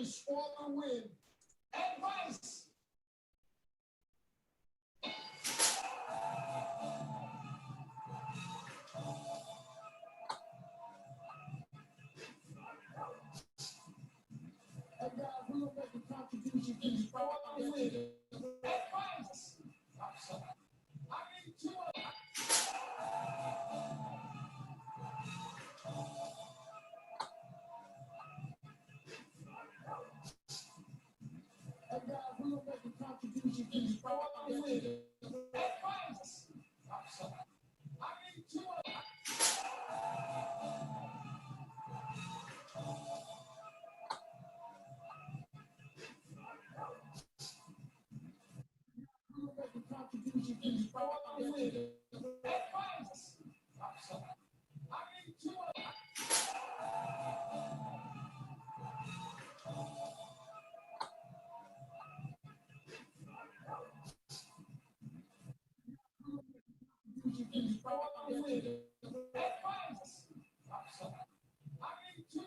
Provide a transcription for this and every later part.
is for the win. Advice. A guy who will make a contribution is for the win. Advice. I need to. A guy who will make a contribution is for the win. Advice. I need to. Contribution is for the win. Advice. I need to. Is for the win. Advice. I need to.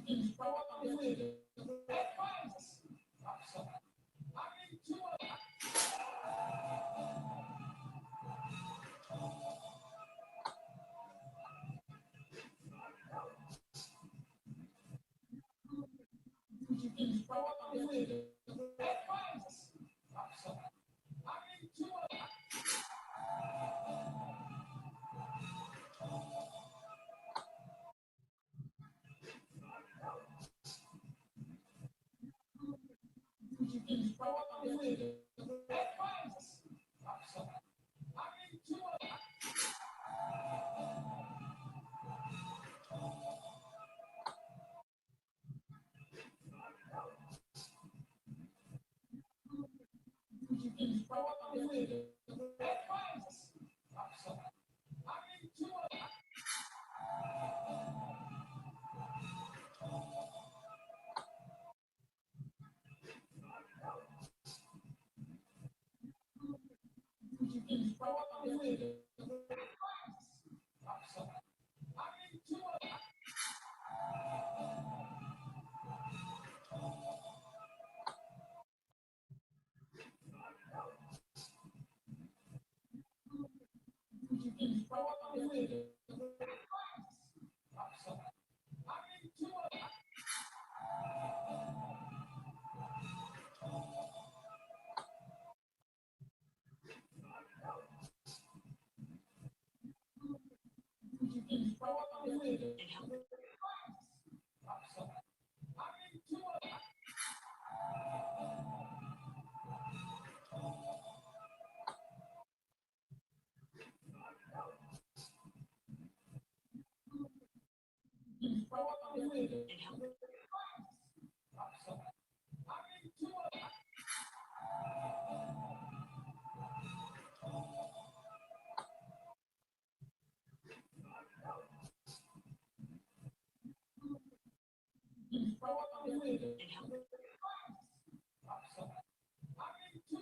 Is for the win. Advice. I need to. Is for the win. Advice. I need to. Is for the win. Advice. I need to. Is for the win. Advice. I need to. Is for the win. I need to. Is for the win. I need to. Is for the win. I need to. Is for the win. I need to.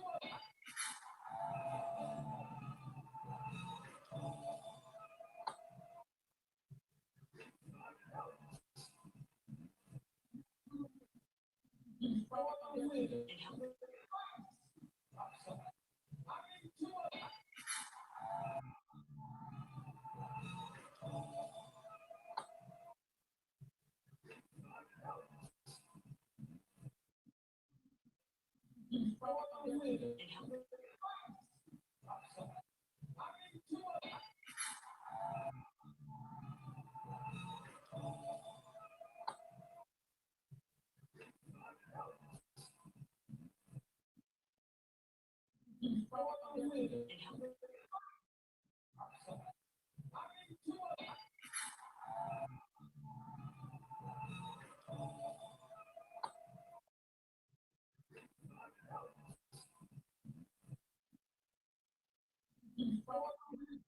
Is for the win. I need to. Is for the win. I need to. Is for the win. I need to. Is for the win. I need to. Is for the win.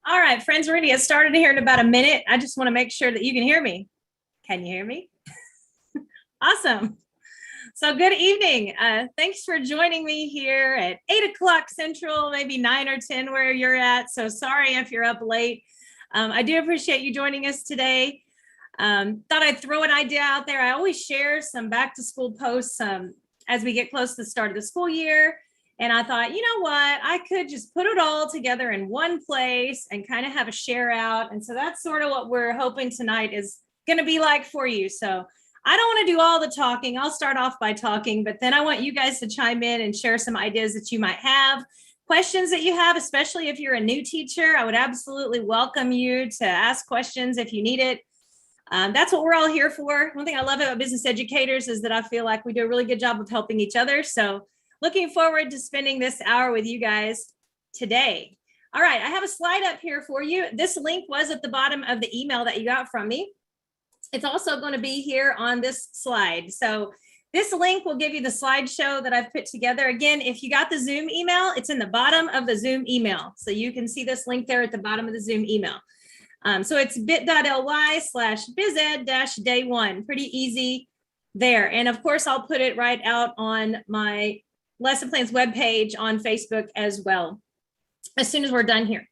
All right, friends, we're going to get started here in about a minute. I just want to make sure that you can hear me. Can you hear me? Awesome. So good evening. Thanks for joining me here at 8 o'clock Central, maybe 9 or 10 where you're at. So sorry if you're up late. I do appreciate you joining us today. Thought I'd throw an idea out there. I always share some back to school posts as we get close to the start of the school year. And I thought, you know what, I could just put it all together in one place and kind of have a share out. And so that's sort of what we're hoping tonight is going to be like for you. So I don't want to do all the talking. I'll start off by talking, but then I want you guys to chime in and share some ideas that you might have, questions that you have, especially if you're a new teacher. I would absolutely welcome you to ask questions if you need it. That's what we're all here for. One thing I love about business educators is that I feel like we do a really good job of helping each other. So looking forward to spending this hour with you guys today. All right, I have a slide up here for you. This link was at the bottom of the email that you got from me. It's also going to be here on this slide. So this link will give you the slideshow that I've put together. Again, if you got the Zoom email, it's in the bottom of the Zoom email. So you can see this link there at the bottom of the Zoom email. So it's bit.ly/BizEd-day1. Pretty easy there. And of course, I'll put it right out on my lesson plans webpage on Facebook as well, as soon as we're done here.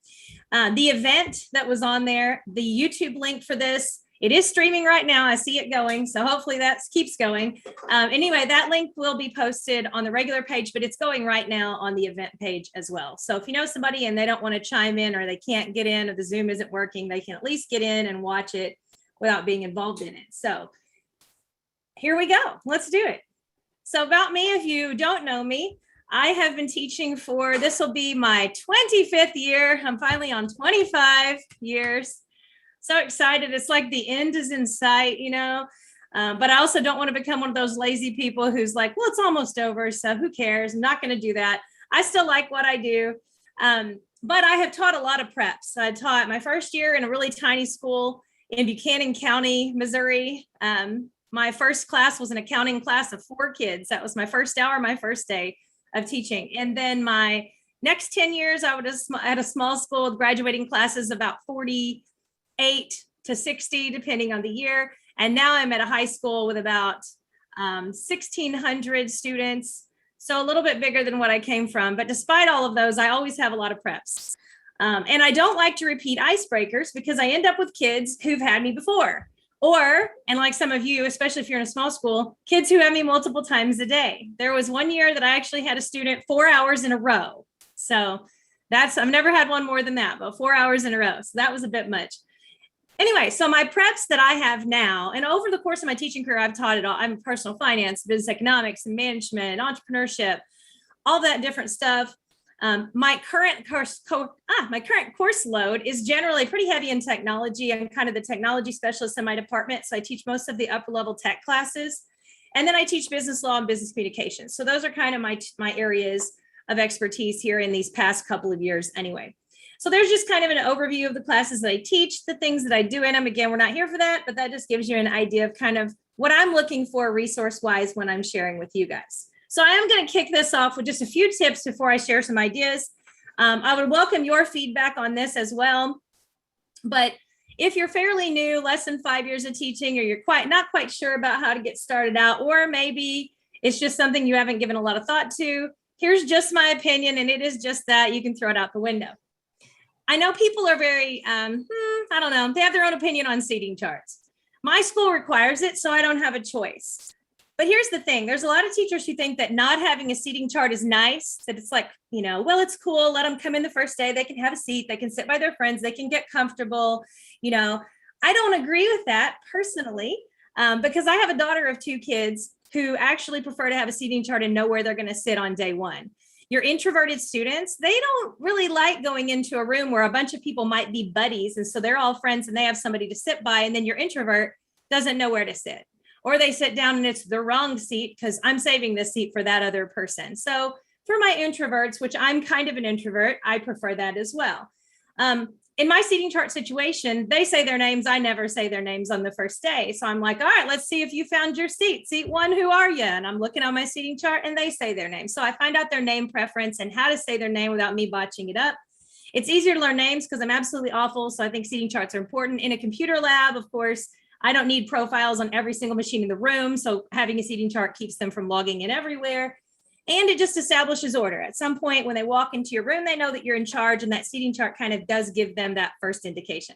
The event that was on there, the YouTube link for this, it is streaming right now. I see it going. So hopefully that keeps going. Anyway, that link will be posted on the regular page, but it's going right now on the event page as well. So if you know somebody and they don't want to chime in, or they can't get in, or the Zoom isn't working, they can at least get in and watch it without being involved in it. So here we go. Let's do it. So about me, if you don't know me, I have been teaching for, this will be my 25th year. I'm finally on 25 years. So excited. It's like the end is in sight, you know, but I also don't want to become one of those lazy people who's like, well, it's almost over, so who cares? I'm not going to do that. I still like what I do, but I have taught a lot of preps. I taught my first year in a really tiny school in Buchanan County, Missouri. My first class was an accounting class of 4 kids. That was my first hour, my first day of teaching. And then my next 10 years, I was at a small school with graduating classes about 48 to 60, depending on the year. And now I'm at a high school with about 1,600 students. So a little bit bigger than what I came from. But despite all of those, I always have a lot of preps. And I don't like to repeat icebreakers because I end up with kids who've had me before. Or, and like some of you, especially if you're in a small school, kids who have me multiple times a day. There was one year that I actually had a student 4 hours in a row. So I've never had one more than that, but 4 hours in a row. So that was a bit much. Anyway, so my preps that I have now, and over the course of my teaching career, I've taught it all. I'm personal finance, business economics, and management, entrepreneurship, all that different stuff. My current course load is generally pretty heavy in technology. I'm kind of the technology specialist in my department. So I teach most of the upper level tech classes. And then I teach business law and business communications. So those are kind of my areas of expertise here in these past couple of years anyway. So there's just kind of an overview of the classes that I teach, the things that I do in them. Again, we're not here for that, but that just gives you an idea of kind of what I'm looking for resource-wise when I'm sharing with you guys. So I am going to kick this off with just a few tips before I share some ideas. I would welcome your feedback on this as well. But if you're fairly new, less than 5 years of teaching, or you're not quite sure about how to get started out, or maybe it's just something you haven't given a lot of thought to, here's just my opinion, and it is just that. You can throw it out the window. I know people are very, I don't know, they have their own opinion on seating charts. My school requires it, so I don't have a choice. But here's the thing. There's a lot of teachers who think that not having a seating chart is nice, that it's like, you know, well, it's cool. Let them come in the first day. They can have a seat. They can sit by their friends. They can get comfortable. You know, I don't agree with that personally, because I have a daughter of 2 kids who actually prefer to have a seating chart and know where they're going to sit on day one. Your introverted students, they don't really like going into a room where a bunch of people might be buddies. And so they're all friends and they have somebody to sit by. And then your introvert doesn't know where to sit. Or they sit down and it's the wrong seat because I'm saving this seat for that other person. So for my introverts, which I'm kind of an introvert, I prefer that as well. In my seating chart situation, they say their names. I never say their names on the first day. So I'm like, all right, let's see if you found your seat. Seat 1, who are you? And I'm looking on my seating chart and they say their name. So I find out their name preference and how to say their name without me botching it up. It's easier to learn names because I'm absolutely awful. So I think seating charts are important. In a computer lab, of course, I don't need profiles on every single machine in the room. So having a seating chart keeps them from logging in everywhere. And it just establishes order. At some point when they walk into your room, they know that you're in charge, and that seating chart kind of does give them that first indication.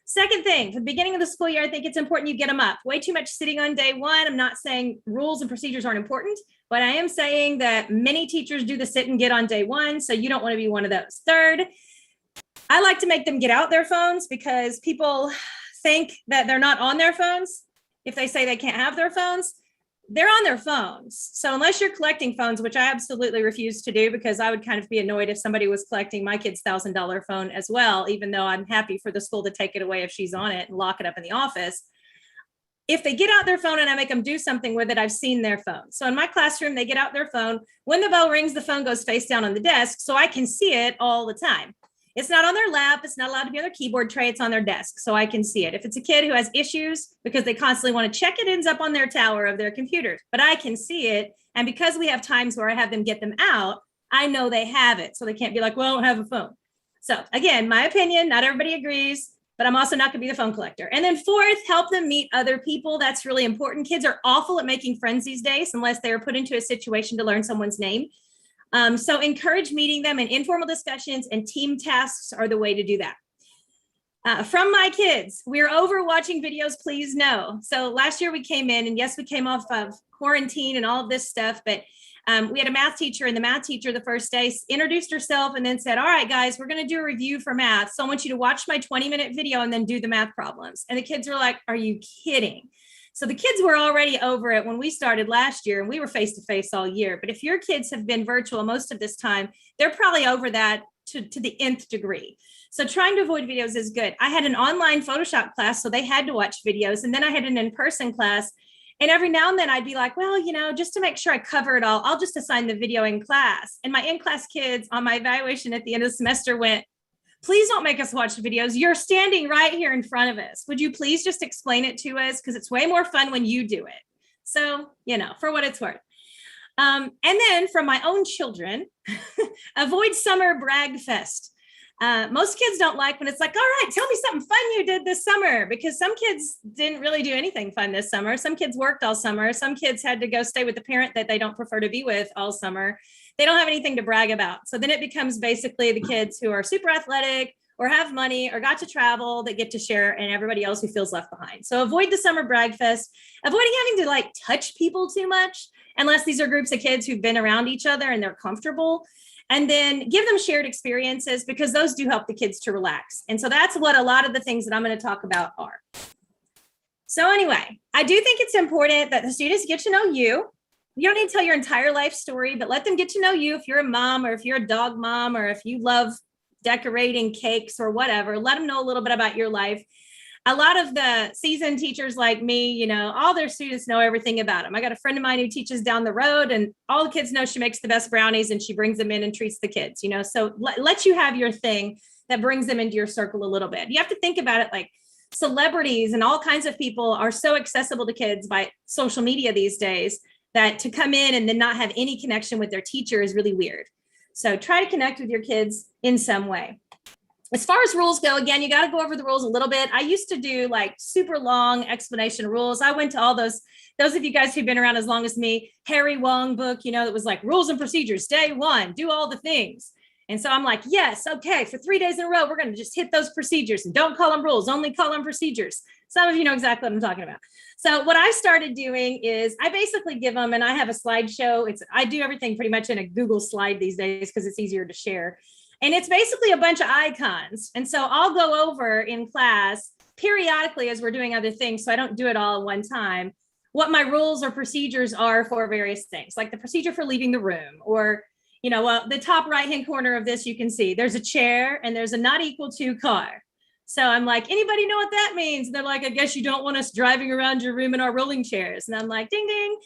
Second thing, for the beginning of the school year, I think it's important you get them up. Way too much sitting on day one. I'm not saying rules and procedures aren't important, but I am saying that many teachers do the sit and get on day one. So you don't want to be one of those. Third, I like to make them get out their phones because people think that they're not on their phones. If they say they can't have their phones, they're on their phones. So unless you're collecting phones, which I absolutely refuse to do because I would kind of be annoyed if somebody was collecting my kid's $1,000 phone as well, even though I'm happy for the school to take it away if she's on it and lock it up in the office. If they get out their phone and I make them do something with it, I've seen their phone. So in my classroom, they get out their phone. When the bell rings, the phone goes face down on the desk so I can see it all the time. It's not on their lap. It's not allowed to be on their keyboard tray. It's on their desk so I can see it. If it's a kid who has issues because they constantly want to check, it ends up on their tower of their computers, but I can see it. And because we have times where I have them get them out, I know they have it. So they can't be like, well, I don't have a phone. So again, my opinion, not everybody agrees, but I'm also not going to be the phone collector. And then fourth, help them meet other people. That's really important. Kids are awful at making friends these days unless they are put into a situation to learn someone's name. So encourage meeting them, and informal discussions and team tasks are the way to do that. From my kids, we're over watching videos, please no. So last year we came in, and yes, we came off of quarantine and all of this stuff, but we had a math teacher, and the math teacher the first day introduced herself and then said, all right, guys, we're going to do a review for math. So I want you to watch my 20-minute video and then do the math problems. And the kids were like, are you kidding? So the kids were already over it when we started last year, and we were face-to-face all year. But if your kids have been virtual most of this time, they're probably over that to the nth degree. So trying to avoid videos is good. I had an online Photoshop class, so they had to watch videos. And then I had an in-person class. And every now and then I'd be like, well, just to make sure I cover it all, I'll just assign the video in class. And my in-class kids on my evaluation at the end of the semester went, please don't make us watch the videos. You're standing right here in front of us. Would you please just explain it to us? Because it's way more fun when you do it. So, for what it's worth. And then from my own children, avoid summer brag fest. Most kids don't like when it's like, all right, tell me something fun you did this summer, because some kids didn't really do anything fun this summer. Some kids worked all summer. Some kids had to go stay with the parent that they don't prefer to be with all summer. They don't have anything to brag about. So then it becomes basically the kids who are super athletic or have money or got to travel that get to share, and everybody else who feels left behind. So avoid the summer brag fest, avoiding having to touch people too much, unless these are groups of kids who've been around each other and they're comfortable. And then give them shared experiences, because those do help the kids to relax. And so that's what a lot of the things that I'm going to talk about are. So anyway, I do think it's important that the students get to know you. You don't need to tell your entire life story, but let them get to know you. If you're a mom, or if you're a dog mom, or if you love decorating cakes or whatever, let them know a little bit about your life. A lot of the seasoned teachers like me, all their students know everything about them. I got a friend of mine who teaches down the road, and all the kids know she makes the best brownies and she brings them in and treats the kids, so let you have your thing that brings them into your circle a little bit. You have to think about it like celebrities and all kinds of people are so accessible to kids by social media these days that to come in and then not have any connection with their teacher is really weird. So try to connect with your kids in some way. As far as rules go, again, you got to go over the rules a little bit. I used to do super long explanation rules. I went to all those of you guys who've been around as long as me, Harry Wong book, that was like rules and procedures, day 1, do all the things. And so I'm like, yes, okay, for 3 days in a row, we're going to just hit those procedures and don't call them rules, only call them procedures. Some of you know exactly what I'm talking about. So what I started doing is I basically give them, and I have a slideshow. I do everything pretty much in a Google slide these days because it's easier to share. And it's basically a bunch of icons. And so I'll go over in class periodically as we're doing other things, so I don't do it all at one time, what my rules or procedures are for various things, like the procedure for leaving the room, or, the top right-hand corner of this, you can see there's a chair and there's a not equal to car. So I'm like, anybody know what that means? And they're like, I guess you don't want us driving around your room in our rolling chairs. And I'm like, ding, ding.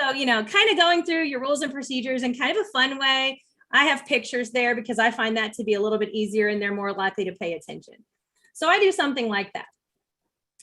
So, kind of going through your rules and procedures in kind of a fun way. I have pictures there because I find that to be a little bit easier and they're more likely to pay attention. So I do something like that.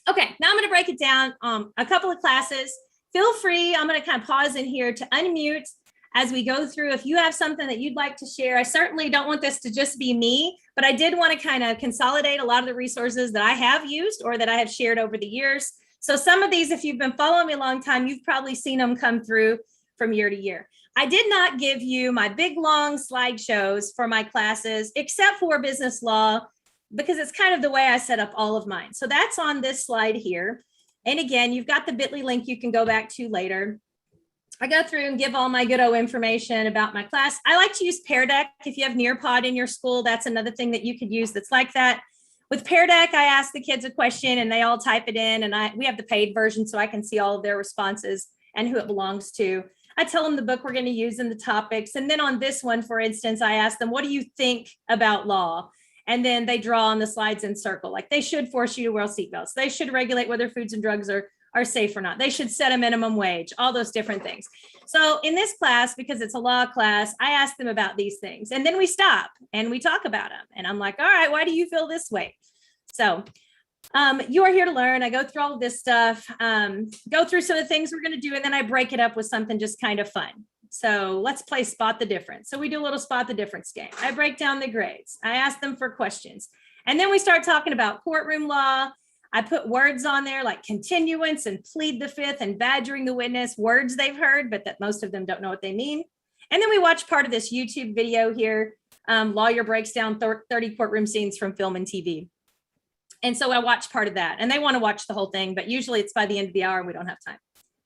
Okay, now I'm going to break it down. A couple of classes. Feel free, I'm going to kind of pause in here to unmute as we go through. If you have something that you'd like to share, I certainly don't want this to just be me, but I did want to kind of consolidate a lot of the resources that I have used or that I have shared over the years. So some of these, if you've been following me a long time, you've probably seen them come through from year to year. I did not give you my big long slideshows for my classes, except for business law, because it's kind of the way I set up all of mine. So that's on this slide here. And again, you've got the bit.ly link you can go back to later. I go through and give all my good old information about my class. I like to use Pear Deck. If you have Nearpod in your school, that's another thing that you could use that's like that. With Pear Deck, I ask the kids a question and they all type it in, and we have the paid version so I can see all of their responses and who it belongs to. I tell them the book we're going to use and the topics. And then on this one, for instance, I ask them, what do you think about law? And then they draw on the slides in circle, like they should force you to wear seatbelts. They should regulate whether foods and drugs are are safe or not. They should set a minimum wage, all those different things. So in this class, because it's a law class, I ask them about these things. And then we stop and we talk about them. And I'm like, all right, why do you feel this way? So you are here to learn. I go through all of this stuff, go through some of the things we're going to do, and then I break it up with something just kind of fun. So let's play spot the difference. So we do a little spot the difference game. I break down the grades. I ask them for questions. And then we start talking about courtroom law. I put words on there like continuance and plead the fifth and badgering the witness, words they've heard, but that most of them don't know what they mean. And then we watch part of this YouTube video here. Lawyer breaks down 30 courtroom scenes from film and TV. And so I watch part of that, and they want to watch the whole thing, but usually it's by the end of the hour and we don't have time.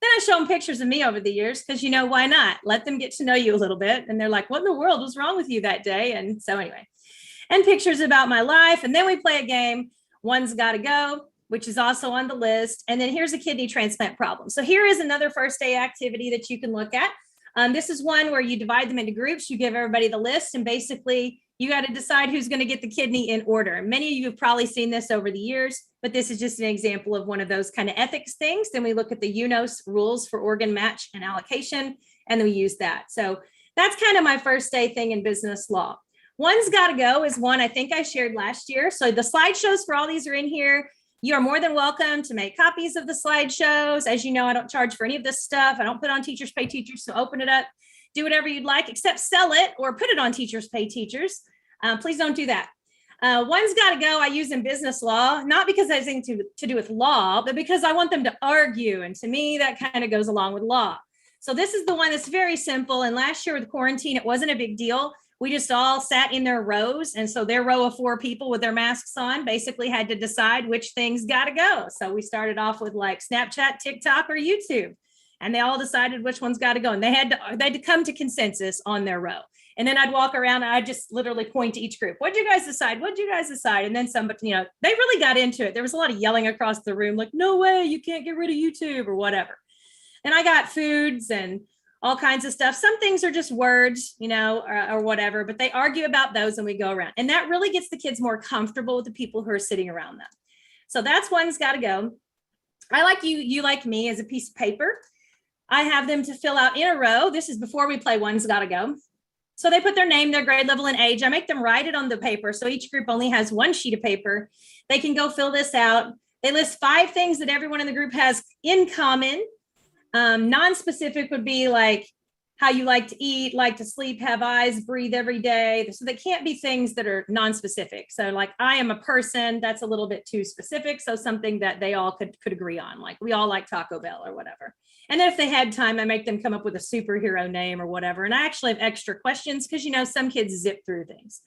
Then I show them pictures of me over the years because, you know, why not? Let them get to know you a little bit. And they're like, what in the world was wrong with you that day? And so anyway, and pictures about my life. And then we play a game. One's got to go, which is also on the list. And then here's a kidney transplant problem. So here is another first day activity that you can look at. This is one where you divide them into groups. You give everybody the list, and basically you got to decide who's going to get the kidney in order. Many of you have probably seen this over the years, but this is just an example of one of those kind of ethics things. Then we look at the UNOS rules for organ match and allocation, and then we use that. So that's kind of my first day thing in business law. One's got to go is one I think I shared last year. So the slideshows for all these are in here. You are more than welcome to make copies of the slideshows. As you know, I don't charge for any of this stuff. I don't put on Teachers Pay Teachers, so open it up, do whatever you'd like, except sell it or put it on Teachers Pay Teachers. Please don't do that. One's got to go. I use in business law, not because I think to do with law, but because I want them to argue. And to me, that kind of goes along with law. So this is the one that's very simple. And last year with quarantine, it wasn't a big deal. We just all sat in their rows. And so their row of 4 people with their masks on basically had to decide which things got to go. So we started off with like Snapchat, TikTok, or YouTube. And they all decided which ones got to go. And they had to come to consensus on their row. And then I'd walk around and I'd just literally point to each group. What'd you guys decide? What'd you guys decide? And then somebody, you know, they really got into it. There was a lot of yelling across the room, like, no way, you can't get rid of YouTube or whatever. And I got foods and all kinds of stuff. Some things are just words, you know, or whatever, but they argue about those and we go around. And that really gets the kids more comfortable with the people who are sitting around them. So that's one's got to go. I like you like me as a piece of paper. I have them to fill out in a row. This is before we play one's got to go. So they put their name, their grade level, and age. I make them write it on the paper. So each group only has 1 sheet of paper. They can go fill this out. They list 5 things that everyone in the group has in common. Non-specific would be like how you like to eat, like to sleep, have eyes, breathe every day. So they can't be things that are non-specific. So like I am a person, that's a little bit too specific. So something that they all could agree on, like we all like Taco Bell or whatever. And then if they had time, I make them come up with a superhero name or whatever. And I actually have extra questions because, you know, some kids zip through things.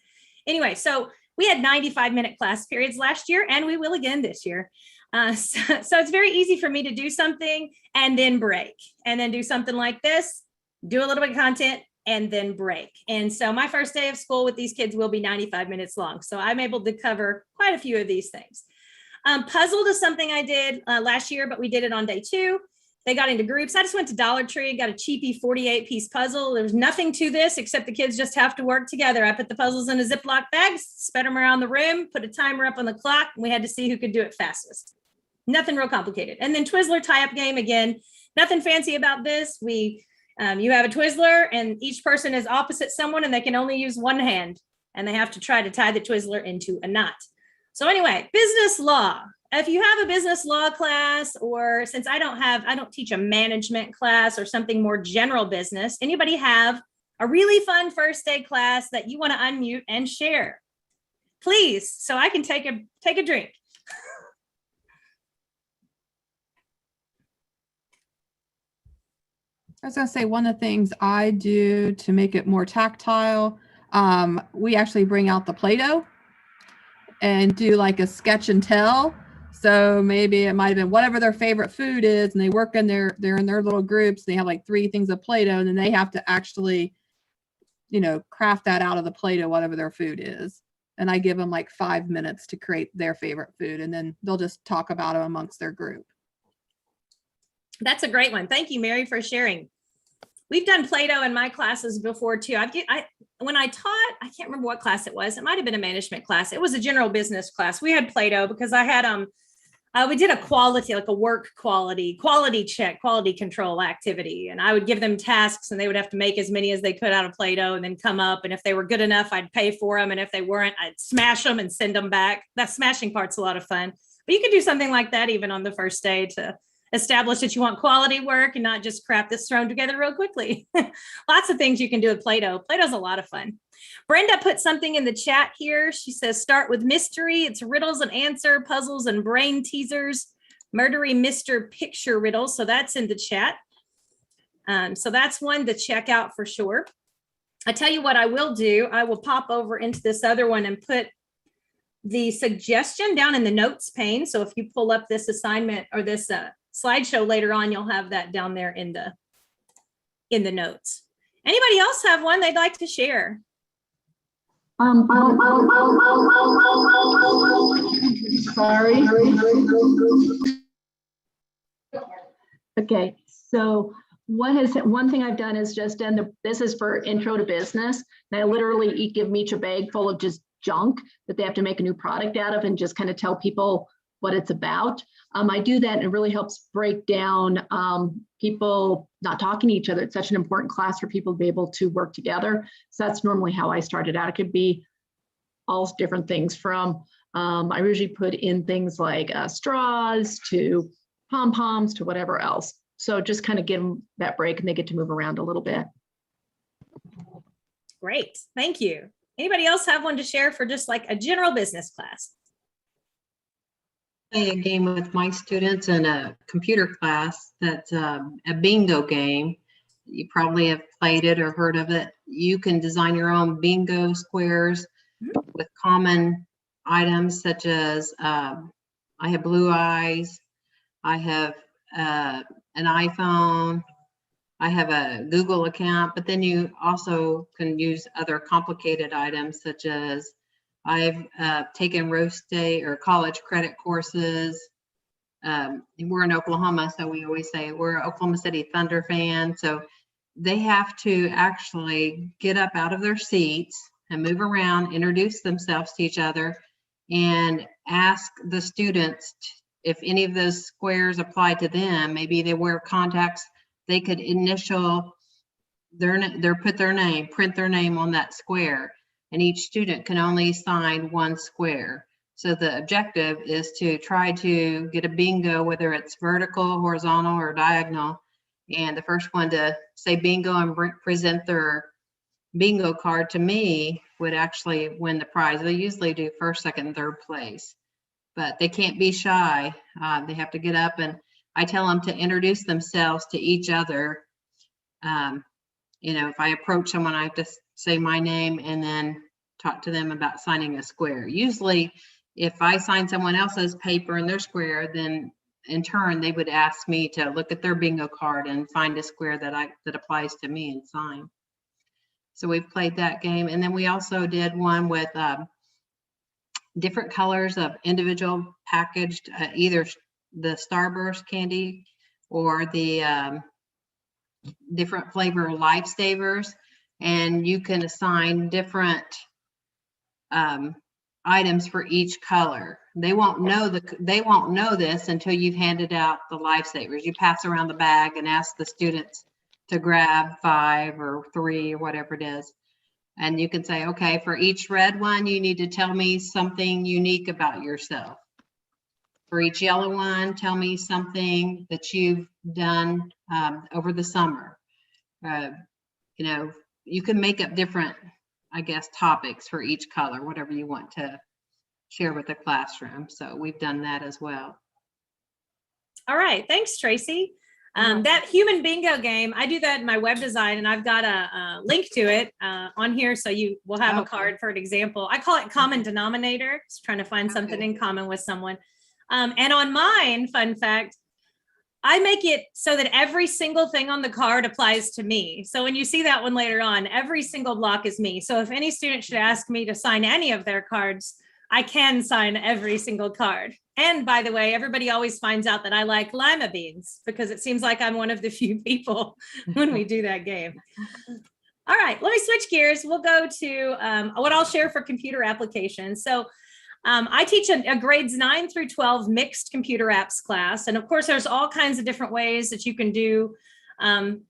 Anyway, so we had 95-minute class periods last year, and we will again this year. So it's very easy for me to do something and then break, and then do something like this, do a little bit of content, and then break. And so my first day of school with these kids will be 95 minutes long. So I'm able to cover quite a few of these things. Puzzled is something I did last year, but we did it on day 2. They got into groups. I just went to Dollar Tree, got a cheapy 48-piece puzzle. There's nothing to this except the kids just have to work together. I put the puzzles in a Ziploc bag, spread them around the room, put a timer up on the clock, and we had to see who could do it fastest. Nothing real complicated. And then Twizzler tie-up game again. Nothing fancy about this. You have a Twizzler, and each person is opposite someone, and they can only use one hand, and they have to try to tie the Twizzler into a knot. So anyway, business law. If you have a business law class, or since I don't teach a management class or something more general business, anybody have a really fun first day class that you want to unmute and share? Please, so I can take a drink. I was going to say, one of the things I do to make it more tactile, we actually bring out the Play-Doh and do like a sketch and tell. So maybe it might have been whatever their favorite food is, and they work in they're in their little groups. They have like 3 things of Play-Doh, and then they have to actually, you know, craft that out of the Play-Doh, whatever their food is. And I give them like 5 minutes to create their favorite food, and then they'll just talk about it amongst their group. That's a great one. Thank you, Mary, for sharing. We've done Play-Doh in my classes before too. When I taught, I can't remember what class it was. It might've been a management class. It was a general business class. We had Play-Doh because I We did a quality, like a work quality check, quality control activity. And I would give them tasks and they would have to make as many as they could out of Play-Doh and then come up. And if they were good enough, I'd pay for them. And if they weren't, I'd smash them and send them back. That smashing part's a lot of fun. But you can do something like that even on the first day to establish that you want quality work and not just crap that's thrown together real quickly. Lots of things you can do with Play-Doh. Play-Doh's a lot of fun. Brenda put something in the chat here. She says, start with mystery. It's riddles and answer, puzzles and brain teasers, murdery Mr. Picture riddles. So that's in the chat. So that's one to check out for sure. I tell you what I will do. I will pop over into this other one and put the suggestion down in the notes pane. So if you pull up this assignment or this slideshow later on, you'll have that down there in the notes. Anybody else have one they'd like to share? Sorry. Okay, so one thing I've done is just done this is for intro to business. And I literally give them each a bag full of just junk that they have to make a new product out of and just kind of tell people what it's about. I do that and it really helps break down people not talking to each other. It's such an important class for people to be able to work together. So that's normally how I started out. It could be all different things from, I usually put in things like straws to pom-poms to whatever else. So just kind of give them that break and they get to move around a little bit. Great, thank you. Anybody else have one to share for just like a general business class? Play a game with my students in a computer class that's a bingo game. You probably have played it or heard of it. You can design your own bingo squares with common items such as I have blue eyes, I have an iPhone, I have a Google account, but then you also can use other complicated items such as I've taken roast day or college credit courses. We're in Oklahoma, so we always say we're Oklahoma City Thunder fans. So they have to actually get up out of their seats and move around, introduce themselves to each other, and ask the students if any of those squares apply to them. Maybe they wear contacts. They could initial put their name, print their name on that square. And each student can only sign one square. So the objective is to try to get a bingo, whether it's vertical, horizontal, or diagonal. And the first one to say bingo and present their bingo card to me would actually win the prize. They usually do first, second, third place, but they can't be shy. They have to get up, and I tell them to introduce themselves to each other. You know, if I approach someone, I have to say my name and then talk to them about signing a square. Usually, if I sign someone else's paper in their square, then in turn, they would ask me to look at their bingo card and find a square that applies to me and sign. So we've played that game. And then we also did one with different colors of individual packaged, either the Starburst candy or the different flavor lifesavers, and you can assign different items for each color. They won't know this until you've handed out the lifesavers. You pass around the bag and ask the students to grab 5 or 3 or whatever it is, and you can say, okay, for each red one you need to tell me something unique about yourself. For each yellow one, tell me something that you've done over the summer. You know, you can make up different, I guess, topics for each color, whatever you want to share with the classroom. So we've done that as well. All right, thanks, Tracy. That human bingo game, I do that in my web design, and I've got a link to it on here, so you will have a card for an example. I call it common denominator. Just trying to find something in common with someone. And on mine, fun fact, I make it so that every single thing on the card applies to me. So when you see that one later on, every single block is me. So if any student should ask me to sign any of their cards, I can sign every single card. And by the way, everybody always finds out that I like lima beans because it seems like I'm one of the few people when we do that game. All right, let me switch gears. We'll go to what I'll share for computer applications. So I teach a grades 9 through 12 mixed computer apps class. And of course, there's all kinds of different ways that you can do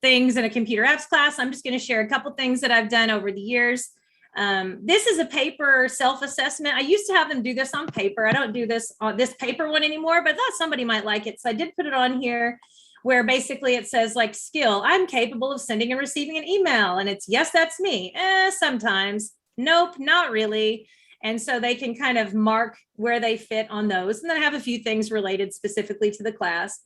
things in a computer apps class. I'm just going to share a couple things that I've done over the years. This is a paper self-assessment. I used to have them do this on paper. I don't do this on this paper one anymore, but I thought somebody might like it. So I did put it on here where basically it says like skill, I'm capable of sending and receiving an email. And it's, yes, that's me. Sometimes. Nope, not really. And so they can kind of mark where they fit on those. And then I have a few things related specifically to the class.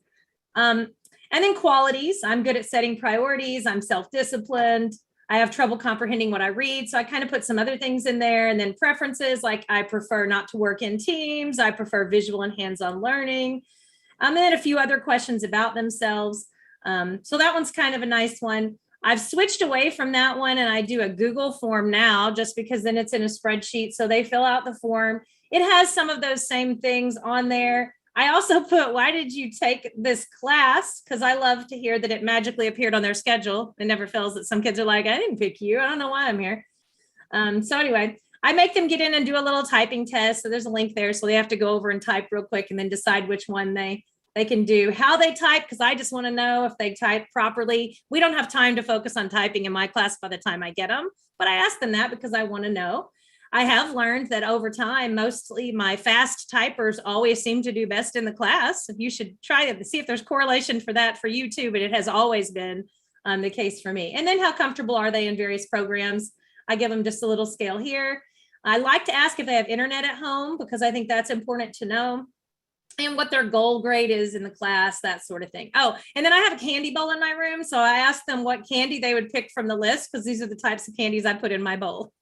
And then qualities, I'm good at setting priorities. I'm self-disciplined. I have trouble comprehending what I read. So I kind of put some other things in there. And then preferences, like I prefer not to work in teams. I prefer visual and hands-on learning. And then a few other questions about themselves. So that one's kind of a nice one. I've switched away from that one and I do a Google form now just because then it's in a spreadsheet. So they fill out the form. It has some of those same things on there. I also put, why did you take this class? Because I love to hear that it magically appeared on their schedule. It never fails that some kids are like, I didn't pick you. I don't know why I'm here. So anyway, I make them get in and do a little typing test. So there's a link there. So they have to go over and type real quick and then decide which one they can do, how they type, because I just want to know if they type properly. We don't have time to focus on typing in my class by the time I get them, but I ask them that because I want to know. I have learned that over time, mostly my fast typers always seem to do best in the class. You should try to see if there's correlation for that for you too, but it has always been the case for me. And then how comfortable are they in various programs? I give them just a little scale here. I like to ask if they have internet at home because I think that's important to know. And what their goal grade is in the class, that sort of thing. Oh, and then I have a candy bowl in my room. So I asked them what candy they would pick from the list because these are the types of candies I put in my bowl.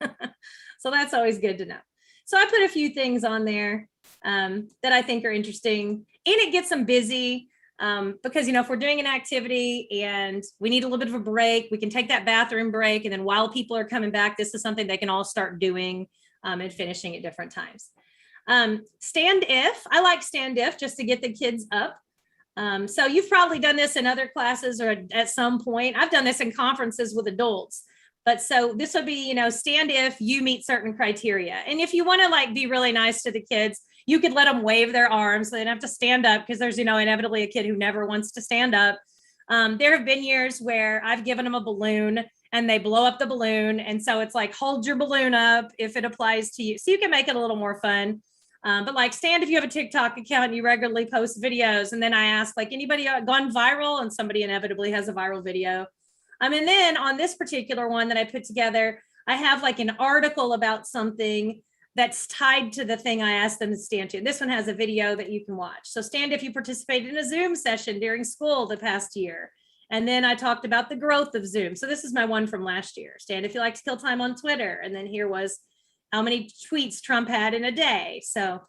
So that's always good to know. So I put a few things on there that I think are interesting, and it gets them busy because, you know, if we're doing an activity and we need a little bit of a break, we can take that bathroom break. And then while people are coming back, this is something they can all start doing and finishing at different times. Stand if, I like stand if just to get the kids up. So you've probably done this in other classes or at some point. I've done this in conferences with adults. But so this would be, you know, stand if you meet certain criteria. And if you want to like be really nice to the kids, you could let them wave their arms. So they don't have to stand up because there's, you know, inevitably a kid who never wants to stand up. There have been years where I've given them a balloon and they blow up the balloon. And so it's like, hold your balloon up if it applies to you. So you can make it a little more fun. But like stand if you have a TikTok account and you regularly post videos. And then I ask like anybody gone viral, and somebody inevitably has a viral video. And then on this particular one that I put together, I have like an article about something that's tied to the thing I asked them to stand to. This one has a video that you can watch. So stand if you participated in a Zoom session during school the past year. And then I talked about the growth of Zoom. So this is my one from last year. Stand if you like to kill time on Twitter. And then here was how many tweets Trump had in a day. So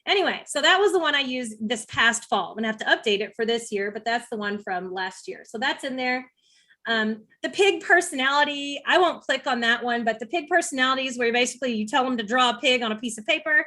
anyway, so that was the one I used this past fall. I'm gonna have to update it for this year, but that's the one from last year. So that's in there. The pig personality, I won't click on that one, but the pig personality is where basically you tell them to draw a pig on a piece of paper,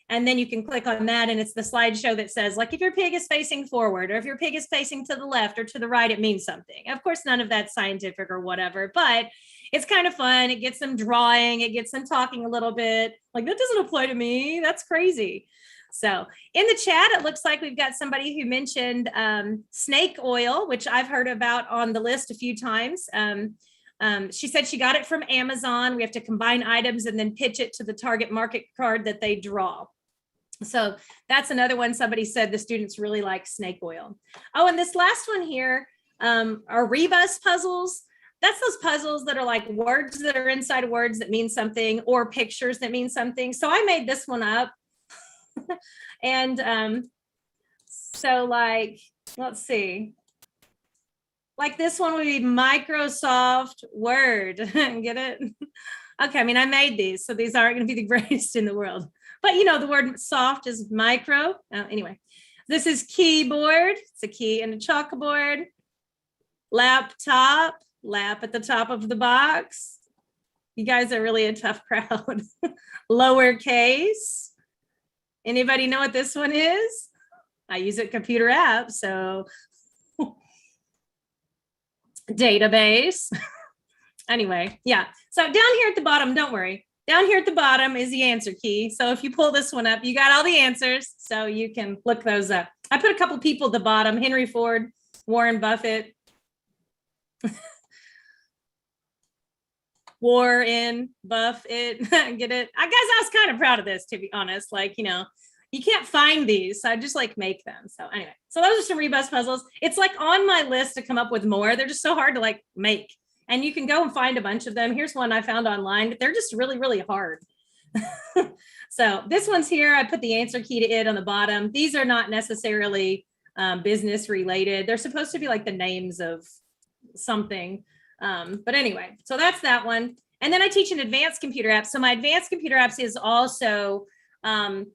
and then you can click on that, and it's the slideshow that says, like, if your pig is facing forward, or if your pig is facing to the left or to the right, it means something. Of course, none of that's scientific or whatever, but it's kind of fun. It gets them drawing, it gets them talking a little bit. Like, that doesn't apply to me. That's crazy. So in the chat, it looks like we've got somebody who mentioned snake oil, which I've heard about on the list a few times. She said she got it from Amazon. We have to combine items and then pitch it to the target market card that they draw. So that's another one. Somebody said the students really like snake oil. Oh, and this last one here are rebus puzzles. That's those puzzles that are like words that are inside of words that mean something, or pictures that mean something. So I made this one up. And so like, let's see, like this one would be Microsoft Word. Get it? Okay, I mean, I made these, so these aren't going to be the greatest in the world, but you know, the word soft is micro. Anyway, this is keyboard. It's a key and a chalkboard. Laptop, lap at the top of the box. You guys are really a tough crowd. Lowercase. Anybody know what this one is? I use it computer app, so database. Anyway, yeah. So down here at the bottom, don't worry. down here at the bottom is the answer key. So if you pull this one up, you got all the answers. So you can look those up. I put a couple people at the bottom, Henry Ford, Warren Buffett, Warren Buffett, get it? I guess I was kind of proud of this, to be honest. Like, you know, you can't find these, so I just like make them. So anyway, so those are some rebus puzzles. It's like on my list to come up with more. They're just so hard to like make. And you can go and find a bunch of them. Here's one I found online, but they're just really, really hard. So this one's here. I put the answer key to it on the bottom. These are not necessarily business related. They're supposed to be like the names of something. But anyway, so that's that one. And then I teach an advanced computer app. So my advanced computer apps is also a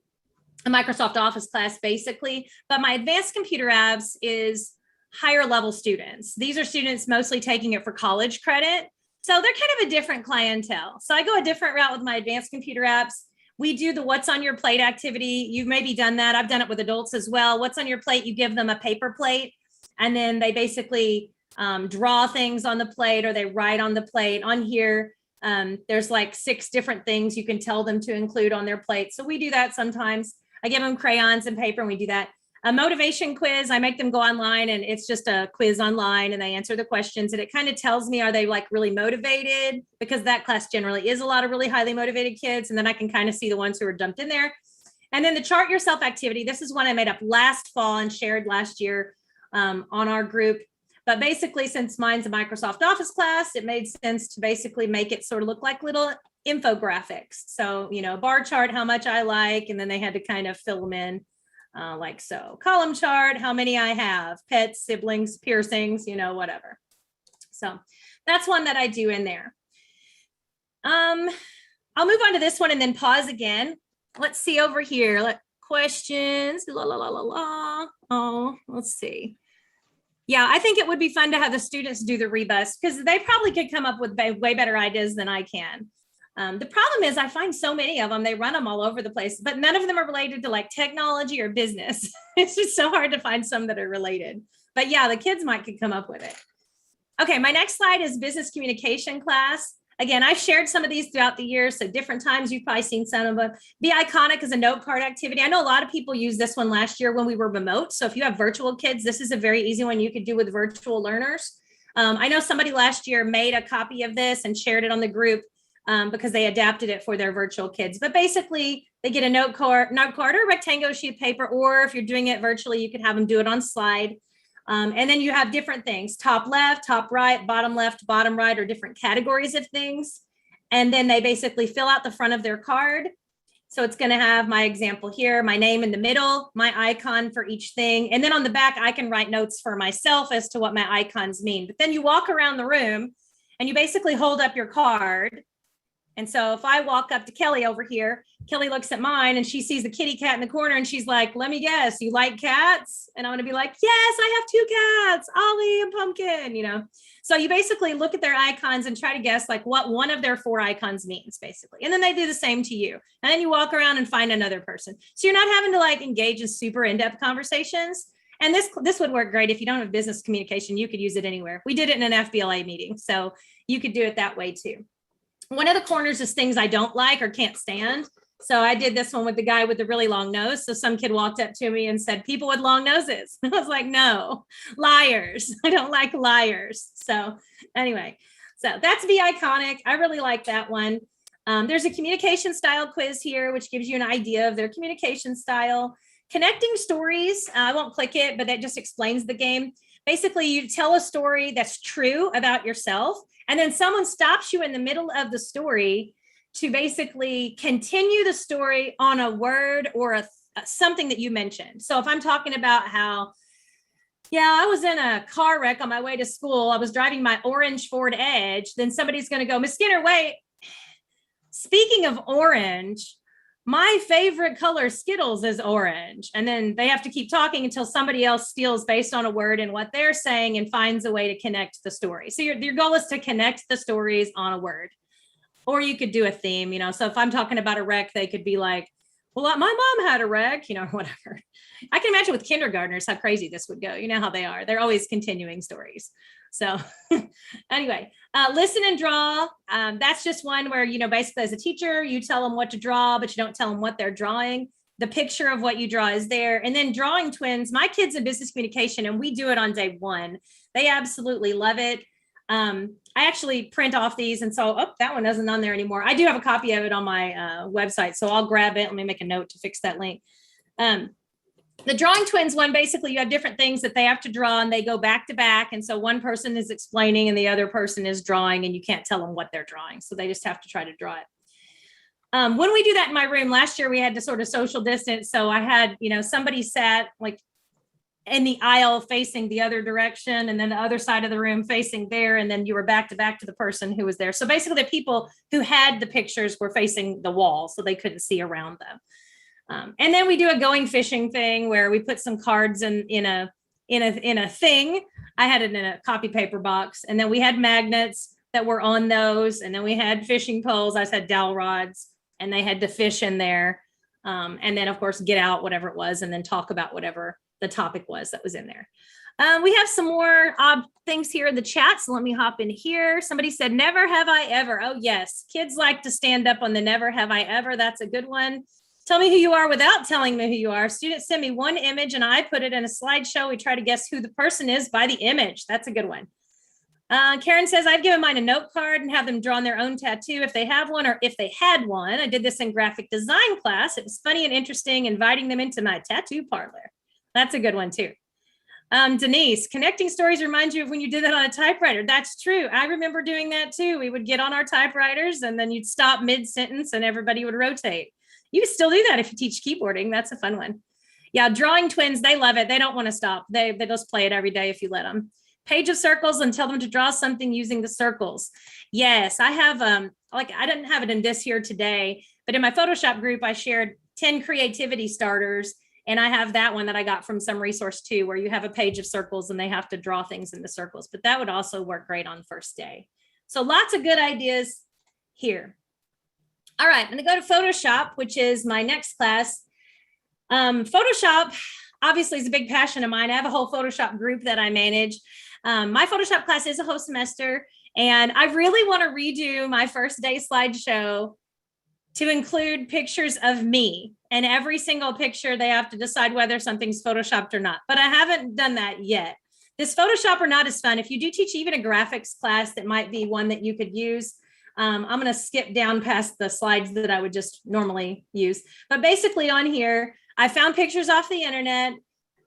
Microsoft Office class basically, but my advanced computer apps is higher level students. These are students mostly taking it for college credit. So they're kind of a different clientele. So I go a different route with my advanced computer apps. We do the what's on your plate activity. You've maybe done that. I've done it with adults as well. What's on your plate? You give them a paper plate and then they basically draw things on the plate or they write on the plate. On here, there's like 6 different things you can tell them to include on their plate. So we do that sometimes. I give them crayons and paper and we do that. A motivation quiz, I make them go online and it's just a quiz online and they answer the questions and it kind of tells me, are they like really motivated? Because that class generally is a lot of really highly motivated kids. And then I can kind of see the ones who are dumped in there. And then the chart yourself activity. This is one I made up last fall and shared last year on our group. But basically, since mine's a Microsoft Office class, it made sense to basically make it sort of look like little infographics. So, you know, bar chart, how much I like, and then they had to kind of fill them in like so. Column chart, how many I have, pets, siblings, piercings, you know, whatever. So that's one that I do in there. I'll move on to this one and then pause again. Let's see over here. Questions. La, la, la, la, la. Oh, let's see. Yeah, I think it would be fun to have the students do the rebus because they probably could come up with way better ideas than I can. The problem is I find so many of them, they run them all over the place, but none of them are related to like technology or business. It's just so hard to find some that are related. But yeah, the kids might could come up with it. Okay, my next slide is business communication class. Again, I've shared some of these throughout the year, so different times you've probably seen some of them. Be iconic is a note card activity. I know a lot of people used this one last year when we were remote. So if you have virtual kids, this is a very easy one you could do with virtual learners. I know somebody last year made a copy of this and shared it on the group because they adapted it for their virtual kids. But basically, they get a note card or a rectangular sheet of paper, or if you're doing it virtually, you could have them do it on slide. And then you have different things, top left, top right, bottom left, bottom right, or different categories of things. And then they basically fill out the front of their card. So it's going to have my example here, my name in the middle, my icon for each thing. And then on the back, I can write notes for myself as to what my icons mean. But then you walk around the room and you basically hold up your card. And so if I walk up to Kelly over here, Kelly looks at mine and she sees the kitty cat in the corner and she's like, let me guess, you like cats? And I'm going to be like, yes, I have 2 cats, Ollie and Pumpkin, you know. So you basically look at their icons and try to guess like what one of their 4 icons means basically. And then they do the same to you. And then you walk around and find another person. So you're not having to like engage in super in-depth conversations. And this would work great if you don't have business communication, you could use it anywhere. We did it in an FBLA meeting. So you could do it that way too. One of the corners is things I don't like or can't stand. So I did this one with the guy with the really long nose. So some kid walked up to me and said, people with long noses. I was like, no, liars. I don't like liars. So anyway, so that's Be Iconic. I really like that one. There's a communication style quiz here, which gives you an idea of their communication style. Connecting stories. I won't click it, but that just explains the game. Basically, you tell a story that's true about yourself. And then someone stops you in the middle of the story to basically continue the story on a word or something that you mentioned. So if I'm talking about how, yeah, I was in a car wreck on my way to school, I was driving my orange Ford Edge, then somebody's going to go, Miss Skinner, wait, speaking of orange, my favorite color Skittles is orange. And then they have to keep talking until somebody else steals based on a word and what they're saying and finds a way to connect the story. So your goal is to connect the stories on a word. Or you could do a theme, you know. So if I'm talking about a wreck, they could be like, well, my mom had a wreck, you know, whatever. I can imagine with kindergartners how crazy this would go. You know how they are. They're always continuing stories. So anyway, listen and draw. That's just one where, basically as a teacher, you tell them what to draw, but you don't tell them what they're drawing. The picture of what you draw is there. And then drawing twins, my kids in business communication, and we do it on day one. They absolutely love it. I actually print off these. And so, that one isn't on there anymore. I do have a copy of it on my website. So I'll grab it. Let me make a note to fix that link. The drawing twins one, basically you have different things that they have to draw and they go back to back. And so one person is explaining and the other person is drawing and you can't tell them what they're drawing. So they just have to try to draw it. When we do that in my room last year, we had to sort of social distance. So I had, somebody sat like in the aisle facing the other direction and then the other side of the room facing there. And then you were back to the person who was there. So basically the people who had the pictures were facing the wall so they couldn't see around them. And then we do a going fishing thing where we put some cards in a thing. I had it in a copy paper box, and then we had magnets that were on those, and then we had fishing poles. I had dowel rods, and they had to fish in there, and then of course get out whatever it was, and then talk about whatever the topic was that was in there. We have some more things here in the chat, so let me hop in here. Somebody said, "Never have I ever." Oh yes, kids like to stand up on the "never have I ever." That's a good one. Tell me who you are without telling me who you are. Students send me one image and I put it in a slideshow. We try to guess who the person is by the image. That's a good one. Karen says, I've given mine a note card and have them draw on their own tattoo if they have one or if they had one. I did this in graphic design class. It was funny and interesting, inviting them into my tattoo parlor. That's a good one too. Denise, connecting stories reminds you of when you did that on a typewriter. That's true. I remember doing that too. We would get on our typewriters and then you'd stop mid-sentence and everybody would rotate. You can still do that if you teach keyboarding. That's a fun one. Yeah, drawing twins, they love it. They don't want to stop. They just play it every day if you let them. Page of circles and tell them to draw something using the circles. Yes, I have, I didn't have it in this here today, but in my Photoshop group, I shared 10 creativity starters. And I have that one that I got from some resource too, where you have a page of circles and they have to draw things in the circles, but that would also work great on first day. So lots of good ideas here. All right, I'm gonna go to Photoshop, which is my next class. Photoshop obviously is a big passion of mine. I have a whole Photoshop group that I manage. My Photoshop class is a whole semester, and I really want to redo my first day slideshow to include pictures of me. And every single picture, they have to decide whether something's Photoshopped or not. But I haven't done that yet. This Photoshop or not is fun. If you do teach even a graphics class, that might be one that you could use. I'm going to skip down past the slides that I would just normally use. But basically on here, I found pictures off the internet.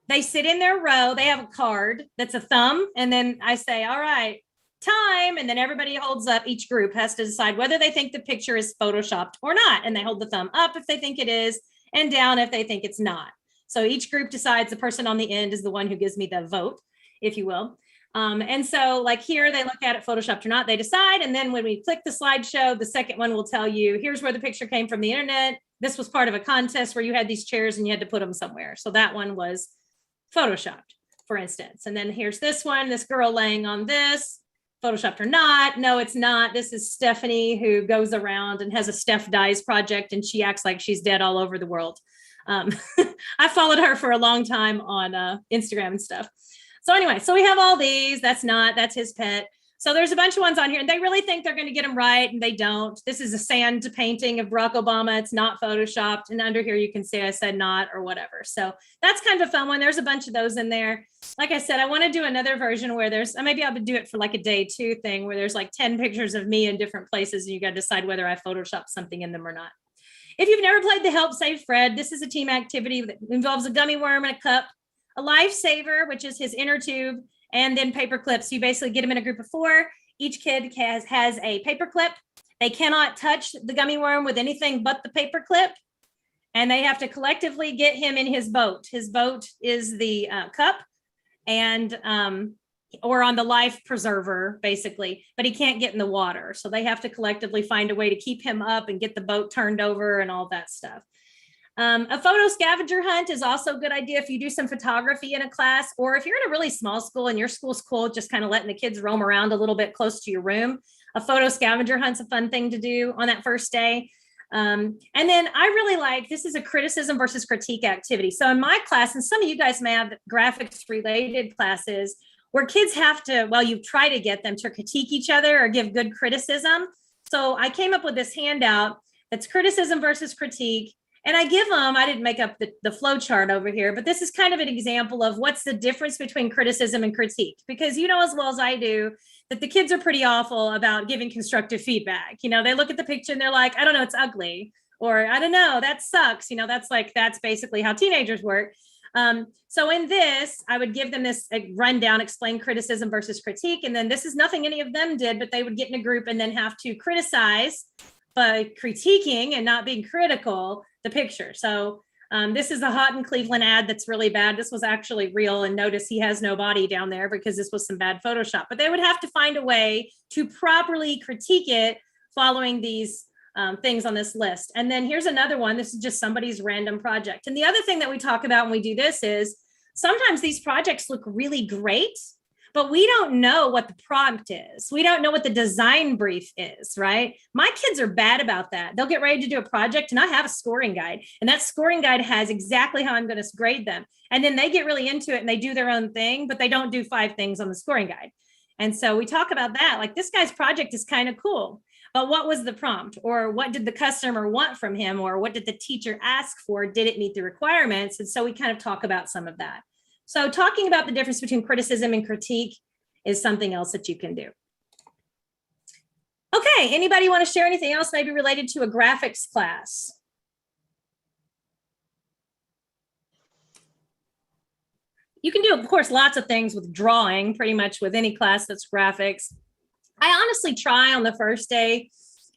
They sit in their row. They have a card that's a thumb. And then I say, all right, time. And then everybody holds up. Each group has to decide whether they think the picture is Photoshopped or not. And they hold the thumb up if they think it is and down if they think it's not. So each group decides. The person on the end is the one who gives me the vote, if you will. And so like here, they look at it Photoshopped or not, they decide. And then when we click the slideshow, the second one will tell you, here's where the picture came from the internet. This was part of a contest where you had these chairs and you had to put them somewhere. So that one was Photoshopped, for instance. And then here's this one, this girl laying on this, Photoshopped or not. No, it's not. This is Stephanie, who goes around and has a Steph Dies project, and she acts like she's dead all over the world. I followed her for a long time on Instagram and stuff. So anyway, so we have all these. That's his pet. So there's a bunch of ones on here, and they really think they're going to get them right, and they don't. This is a sand painting of Barack Obama. It's not Photoshopped. And under here, you can see I said not or whatever. So that's kind of a fun one. There's a bunch of those in there. Like I said, I want to do another version where there's, maybe I'll do it for like a day 2 thing where there's like 10 pictures of me in different places, and you got to decide whether I Photoshopped something in them or not. If you've never played the Help Save Fred, this is a team activity that involves a gummy worm and a cup, a lifesaver, which is his inner tube, and then paper clips. You basically get them in a group of 4. Each kid has a paper clip. They cannot touch the gummy worm with anything but the paper clip. And they have to collectively get him in his boat. His boat is the cup and or on the life preserver, basically, but he can't get in the water. So they have to collectively find a way to keep him up and get the boat turned over and all that stuff. A photo scavenger hunt is also a good idea if you do some photography in a class, or if you're in a really small school and your school's cool, just kind of letting the kids roam around a little bit close to your room. A photo scavenger hunt's a fun thing to do on that first day. And then I really like, this is a criticism versus critique activity. So in my class, and some of you guys may have graphics related classes where kids have to, well, you try to get them to critique each other or give good criticism. So I came up with this handout that's criticism versus critique. And I give them, I didn't make up the flow chart over here, but this is kind of an example of what's the difference between criticism and critique. Because you know as well as I do that the kids are pretty awful about giving constructive feedback. You know, they look at the picture and they're like, I don't know, it's ugly. Or I don't know, that sucks. You know, that's basically how teenagers work. So in this, I would give them this rundown, explain criticism versus critique. And then this is nothing any of them did, but they would get in a group and then have to criticize by critiquing and not being critical the picture. So this is a Hot in Cleveland ad that's really bad. This was actually real. And notice he has no body down there because this was some bad Photoshop. But they would have to find a way to properly critique it following these things on this list. And then here's another one. This is just somebody's random project. And the other thing that we talk about when we do this is sometimes these projects look really great, but we don't know what the prompt is. We don't know what the design brief is, right? My kids are bad about that. They'll get ready to do a project and I have a scoring guide, and that scoring guide has exactly how I'm going to grade them. And then they get really into it and they do their own thing, but they don't do 5 things on the scoring guide. And so we talk about that, like this guy's project is kind of cool, but what was the prompt, or what did the customer want from him, or what did the teacher ask for? Did it meet the requirements? And so we kind of talk about some of that. So talking about the difference between criticism and critique is something else that you can do. Okay, anybody want to share anything else maybe related to a graphics class? You can do, of course, lots of things with drawing, pretty much with any class that's graphics. I honestly try on the first day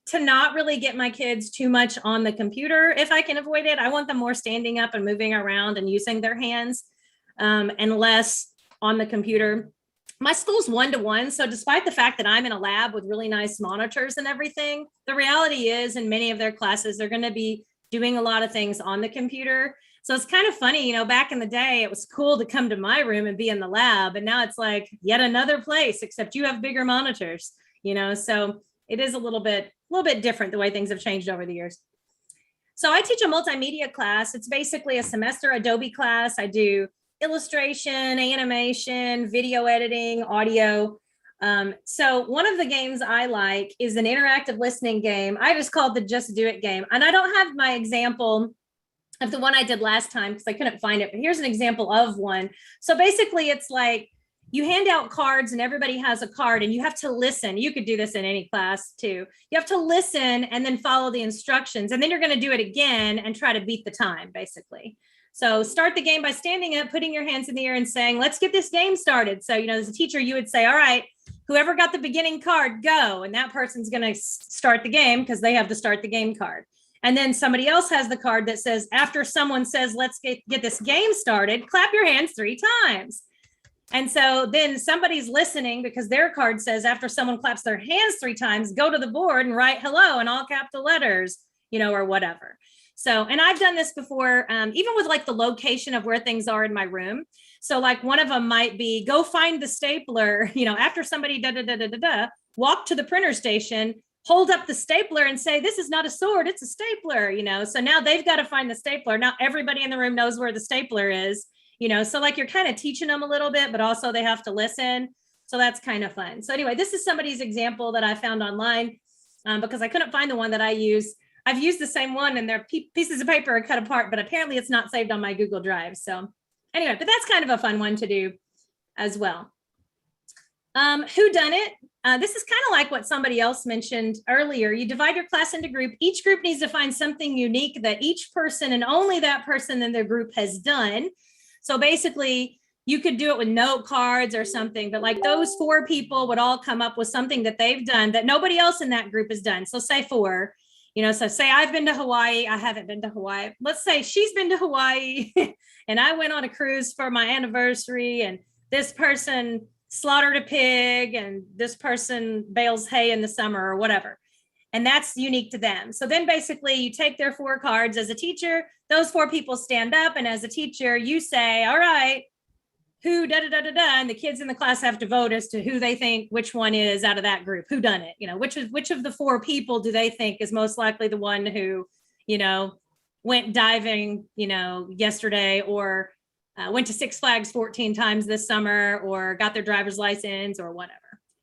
to not really get my kids too much on the computer if I can avoid it. I want them more standing up and moving around and using their hands and less on the computer. My school's 1-to-1, so despite the fact that I'm in a lab with really nice monitors and everything, the reality is in many of their classes, they're going to be doing a lot of things on the computer. So it's kind of funny, you know, back in the day, it was cool to come to my room and be in the lab. And now it's like yet another place, except you have bigger monitors, you know, so it is a little bit different the way things have changed over the years. So I teach a multimedia class. It's basically a semester Adobe class. I do illustration, animation, video editing, audio. So one of the games I like is an interactive listening game. I just called the Just Do It game. And I don't have my example of the one I did last time because I couldn't find it, but here's an example of one. So basically it's like you hand out cards and everybody has a card and you have to listen. You could do this in any class too. You have to listen and then follow the instructions. And then you're going to do it again and try to beat the time, basically. So start the game by standing up, putting your hands in the air and saying, let's get this game started. So, you know, as a teacher, you would say, all right, whoever got the beginning card, go. And that person's going to start the game because they have the start the game card. And then somebody else has the card that says, after someone says, let's get this game started, clap your hands 3 times. And so then somebody's listening because their card says, after someone claps their hands 3 times, go to the board and write hello in all capital letters, you know, or whatever. So, and I've done this before, even with like the location of where things are in my room. So like one of them might be, go find the stapler, you know, after somebody walk to the printer station, hold up the stapler and say, this is not a sword, it's a stapler, you know? So now they've got to find the stapler. Now everybody in the room knows where the stapler is, you know? So like you're kind of teaching them a little bit, but also they have to listen. So that's kind of fun. So anyway, this is somebody's example that I found online because I couldn't find the one that I use. I've used the same one and their pieces of paper are cut apart, but apparently it's not saved on my Google Drive. So anyway, but that's kind of a fun one to do as well. Who done it? This is kind of like what somebody else mentioned earlier. You divide your class into group. Each group needs to find something unique that each person and only that person in their group has done. So basically, you could do it with note cards or something, but like those 4 people would all come up with something that they've done that nobody else in that group has done. So say 4, you know, so say I've been to Hawaii. I haven't been to Hawaii. Let's say she's been to Hawaii and I went on a cruise for my anniversary and this person slaughtered a pig and this person bales hay in the summer or whatever. And that's unique to them. So then basically you take their 4 cards as a teacher, those 4 people stand up. And as a teacher, you say, all right, who and the kids in the class have to vote as to who they think which one is out of that group, who done it, you know, which of the 4 people do they think is most likely the one who, you know, went diving, you know, yesterday or went to Six Flags 14 times this summer or got their driver's license or whatever.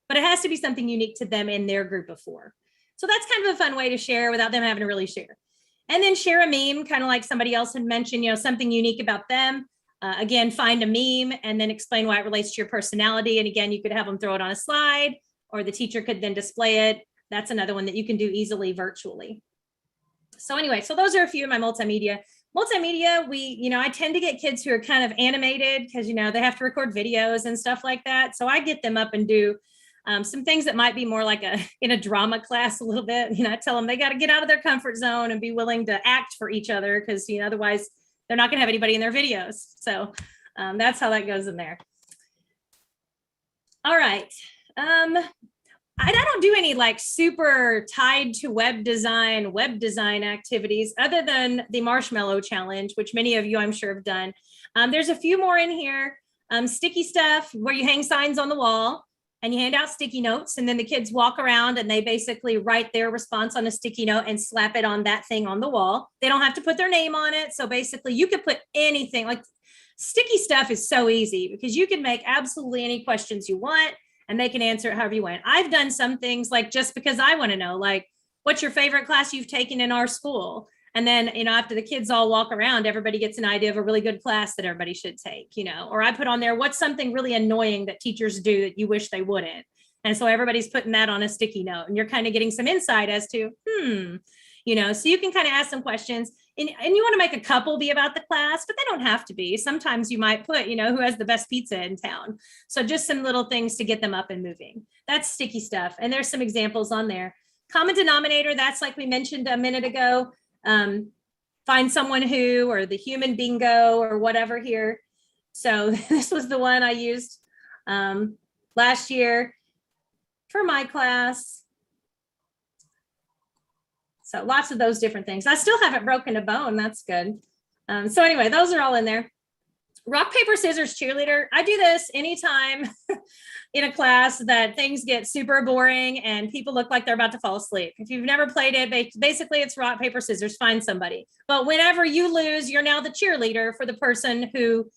But it has to be something unique to them in their group of 4. So that's kind of a fun way to share without them having to really share. And then share a meme, kind of like somebody else had mentioned, you know, something unique about them. Again, find a meme and then explain why it relates to your personality. And again, you could have them throw it on a slide, or the teacher could then display it. That's another one that you can do easily virtually. So anyway, so those are a few of my multimedia. Multimedia, I tend to get kids who are kind of animated because, they have to record videos and stuff like that. So I get them up and do some things that might be more like in a drama class a little bit. I tell them they got to get out of their comfort zone and be willing to act for each other because, otherwise they're not going to have anybody in their videos. So that's how that goes in there. All right. I don't do any like super tied to web design activities other than the marshmallow challenge, which many of you I'm sure have done. There's a few more in here. Sticky stuff where you hang signs on the wall and you hand out sticky notes, and then the kids walk around and they basically write their response on a sticky note and slap it on that thing on the wall. They don't have to put their name on it. So basically you could put anything. Like sticky stuff is so easy because you can make absolutely any questions you want and they can answer it however you want. I've done some things like just because I want to know, like, what's your favorite class you've taken in our school? And then, after the kids all walk around, everybody gets an idea of a really good class that everybody should take, or I put on there, what's something really annoying that teachers do that you wish they wouldn't? And so everybody's putting that on a sticky note and you're kind of getting some insight as to, so you can kind of ask some questions and you want to make a couple be about the class, but they don't have to be. Sometimes you might put, who has the best pizza in town. So just some little things to get them up and moving. That's sticky stuff. And there's some examples on there. Common denominator, that's like we mentioned a minute ago. Find someone who, or the human bingo or whatever here. So this was the one I used last year for my class. So lots of those different things. I still haven't broken a bone. That's good. So anyway, those are all in there. Rock, paper, scissors cheerleader. I do this anytime in a class that things get super boring and people look like they're about to fall asleep. If you've never played it, basically it's rock, paper, scissors, find somebody. But whenever you lose, you're now the cheerleader for the person who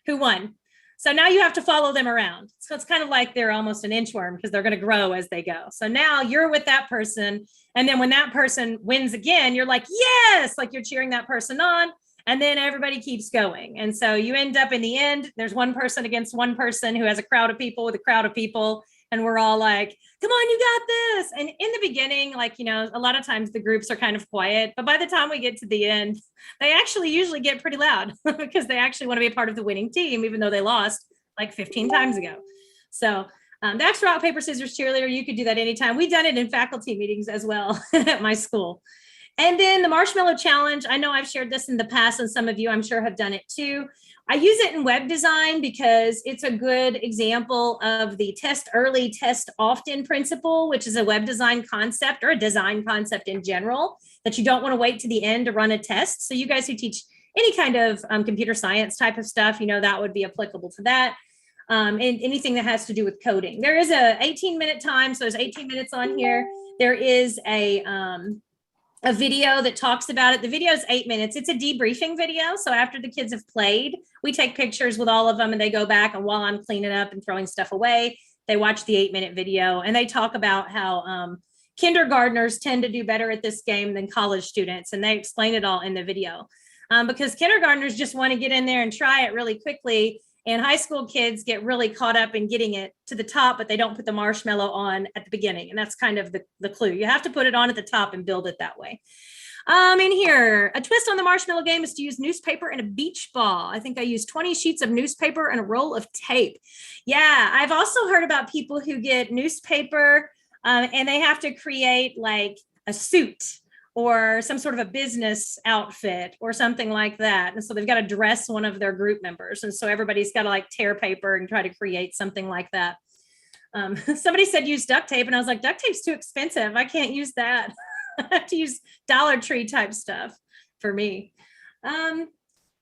won. So now you have to follow them around. So it's kind of like they're almost an inchworm because they're going to grow as they go. So now you're with that person. And then when that person wins again, you're like, yes, like you're cheering that person on. And then everybody keeps going. And so you end up in the end, there's one person against one person who has a crowd of people with a crowd of people. And we're all like, come on, you got this. And in the beginning, like, a lot of times the groups are kind of quiet, but by the time we get to the end, they actually usually get pretty loud because they actually want to be a part of the winning team, even though they lost like 15 times ago. So that's rock, paper, scissors cheerleader. You could do that anytime. We've done it in faculty meetings as well at my school. And then the marshmallow challenge. I know I've shared this in the past and some of you I'm sure have done it too. I use it in web design because it's a good example of the test early, test often principle, which is a web design concept or a design concept in general that you don't want to wait to the end to run a test. So you guys who teach any kind of computer science type of stuff, that would be applicable to that. And anything that has to do with coding. There is a 18-minute time. So there's 18 minutes on here. There is a video that talks about it. The video is 8 minutes. It's a debriefing video. So after the kids have played, we take pictures with all of them and they go back, and while I'm cleaning up and throwing stuff away, they watch the 8-minute video and they talk about how kindergartners tend to do better at this game than college students. And they explain it all in the video because kindergartners just want to get in there and try it really quickly. And high school kids get really caught up in getting it to the top, but they don't put the marshmallow on at the beginning. And that's kind of the clue. You have to put it on at the top and build it that way. In here, a twist on the marshmallow game is to use newspaper and a beach ball. I think I used 20 sheets of newspaper and a roll of tape. Yeah, I've also heard about people who get newspaper and they have to create like a suit or some sort of a business outfit or something like that. And so they've got to dress one of their group members. And so everybody's got to like tear paper and try to create something like that. Somebody said use duct tape. And I was like, duct tape's too expensive. I can't use that. I have to use Dollar Tree type stuff for me.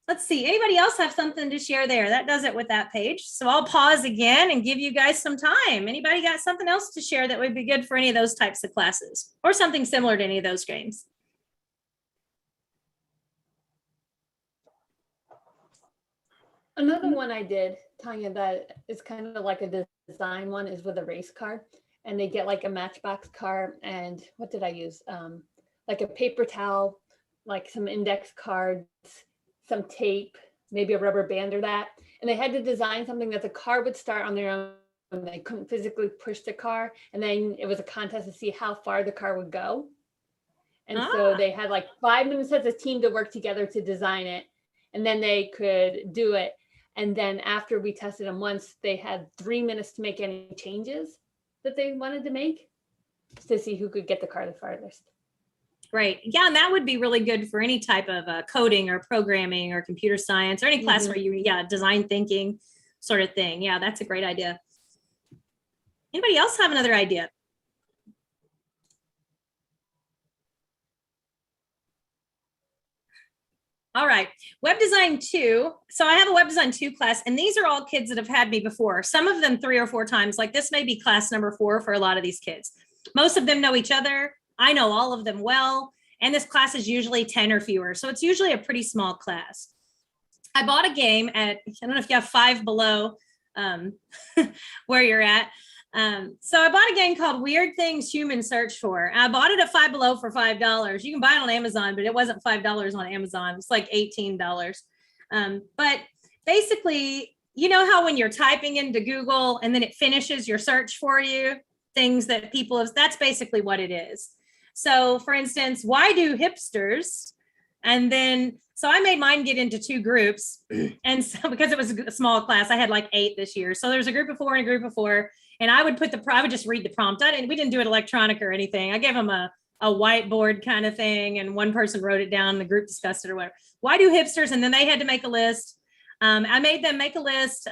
Let's see, anybody else have something to share there? That does it with that page. So I'll pause again and give you guys some time. Anybody got something else to share that would be good for any of those types of classes or something similar to any of those games? Another one I did, Tonya, that is kind of like a design one is with a race car, and they get like a Matchbox car, and what did I use? Like a paper towel, like some index cards, some tape, maybe a rubber band or that. And they had to design something that the car would start on their own. They couldn't physically push the car. And then it was a contest to see how far the car would go. And so they had like 5 minutes as a team to work together to design it. And then they could do it. And then after we tested them once, they had 3 minutes to make any changes that they wanted to make to see who could get the car the farthest. Right. Yeah, and that would be really good for any type of coding or programming or computer science or any class where you, design thinking sort of thing. Yeah, that's a great idea. Anybody else have another idea? All right, Web Design 2. So I have a Web Design 2 class, and these are all kids that have had me before. Some of them 3 or 4 times. Like this may be class number 4 for a lot of these kids. Most of them know each other. I know all of them well. And this class is usually 10 or fewer. So it's usually a pretty small class. I bought a game at, I don't know if you have Five Below where you're at. So I bought a game called Weird Things Humans Search For. I bought it at Five Below for $5. You can buy it on Amazon, but it wasn't $5 on Amazon. It's like $18. But basically, you know how when you're typing into Google and then it finishes your search for you, things that people have, that's basically what it is. So for instance, why do hipsters? And then, so I made mine get into 2 groups. And so because it was a small class, I had like 8 this year. So there's a group of 4 and a group of 4. And I would I would just read the prompt. We didn't do it electronic or anything. I gave them a whiteboard kind of thing. And one person wrote it down, the group discussed it or whatever. Why do hipsters? And then they had to make a list. I made them make a list.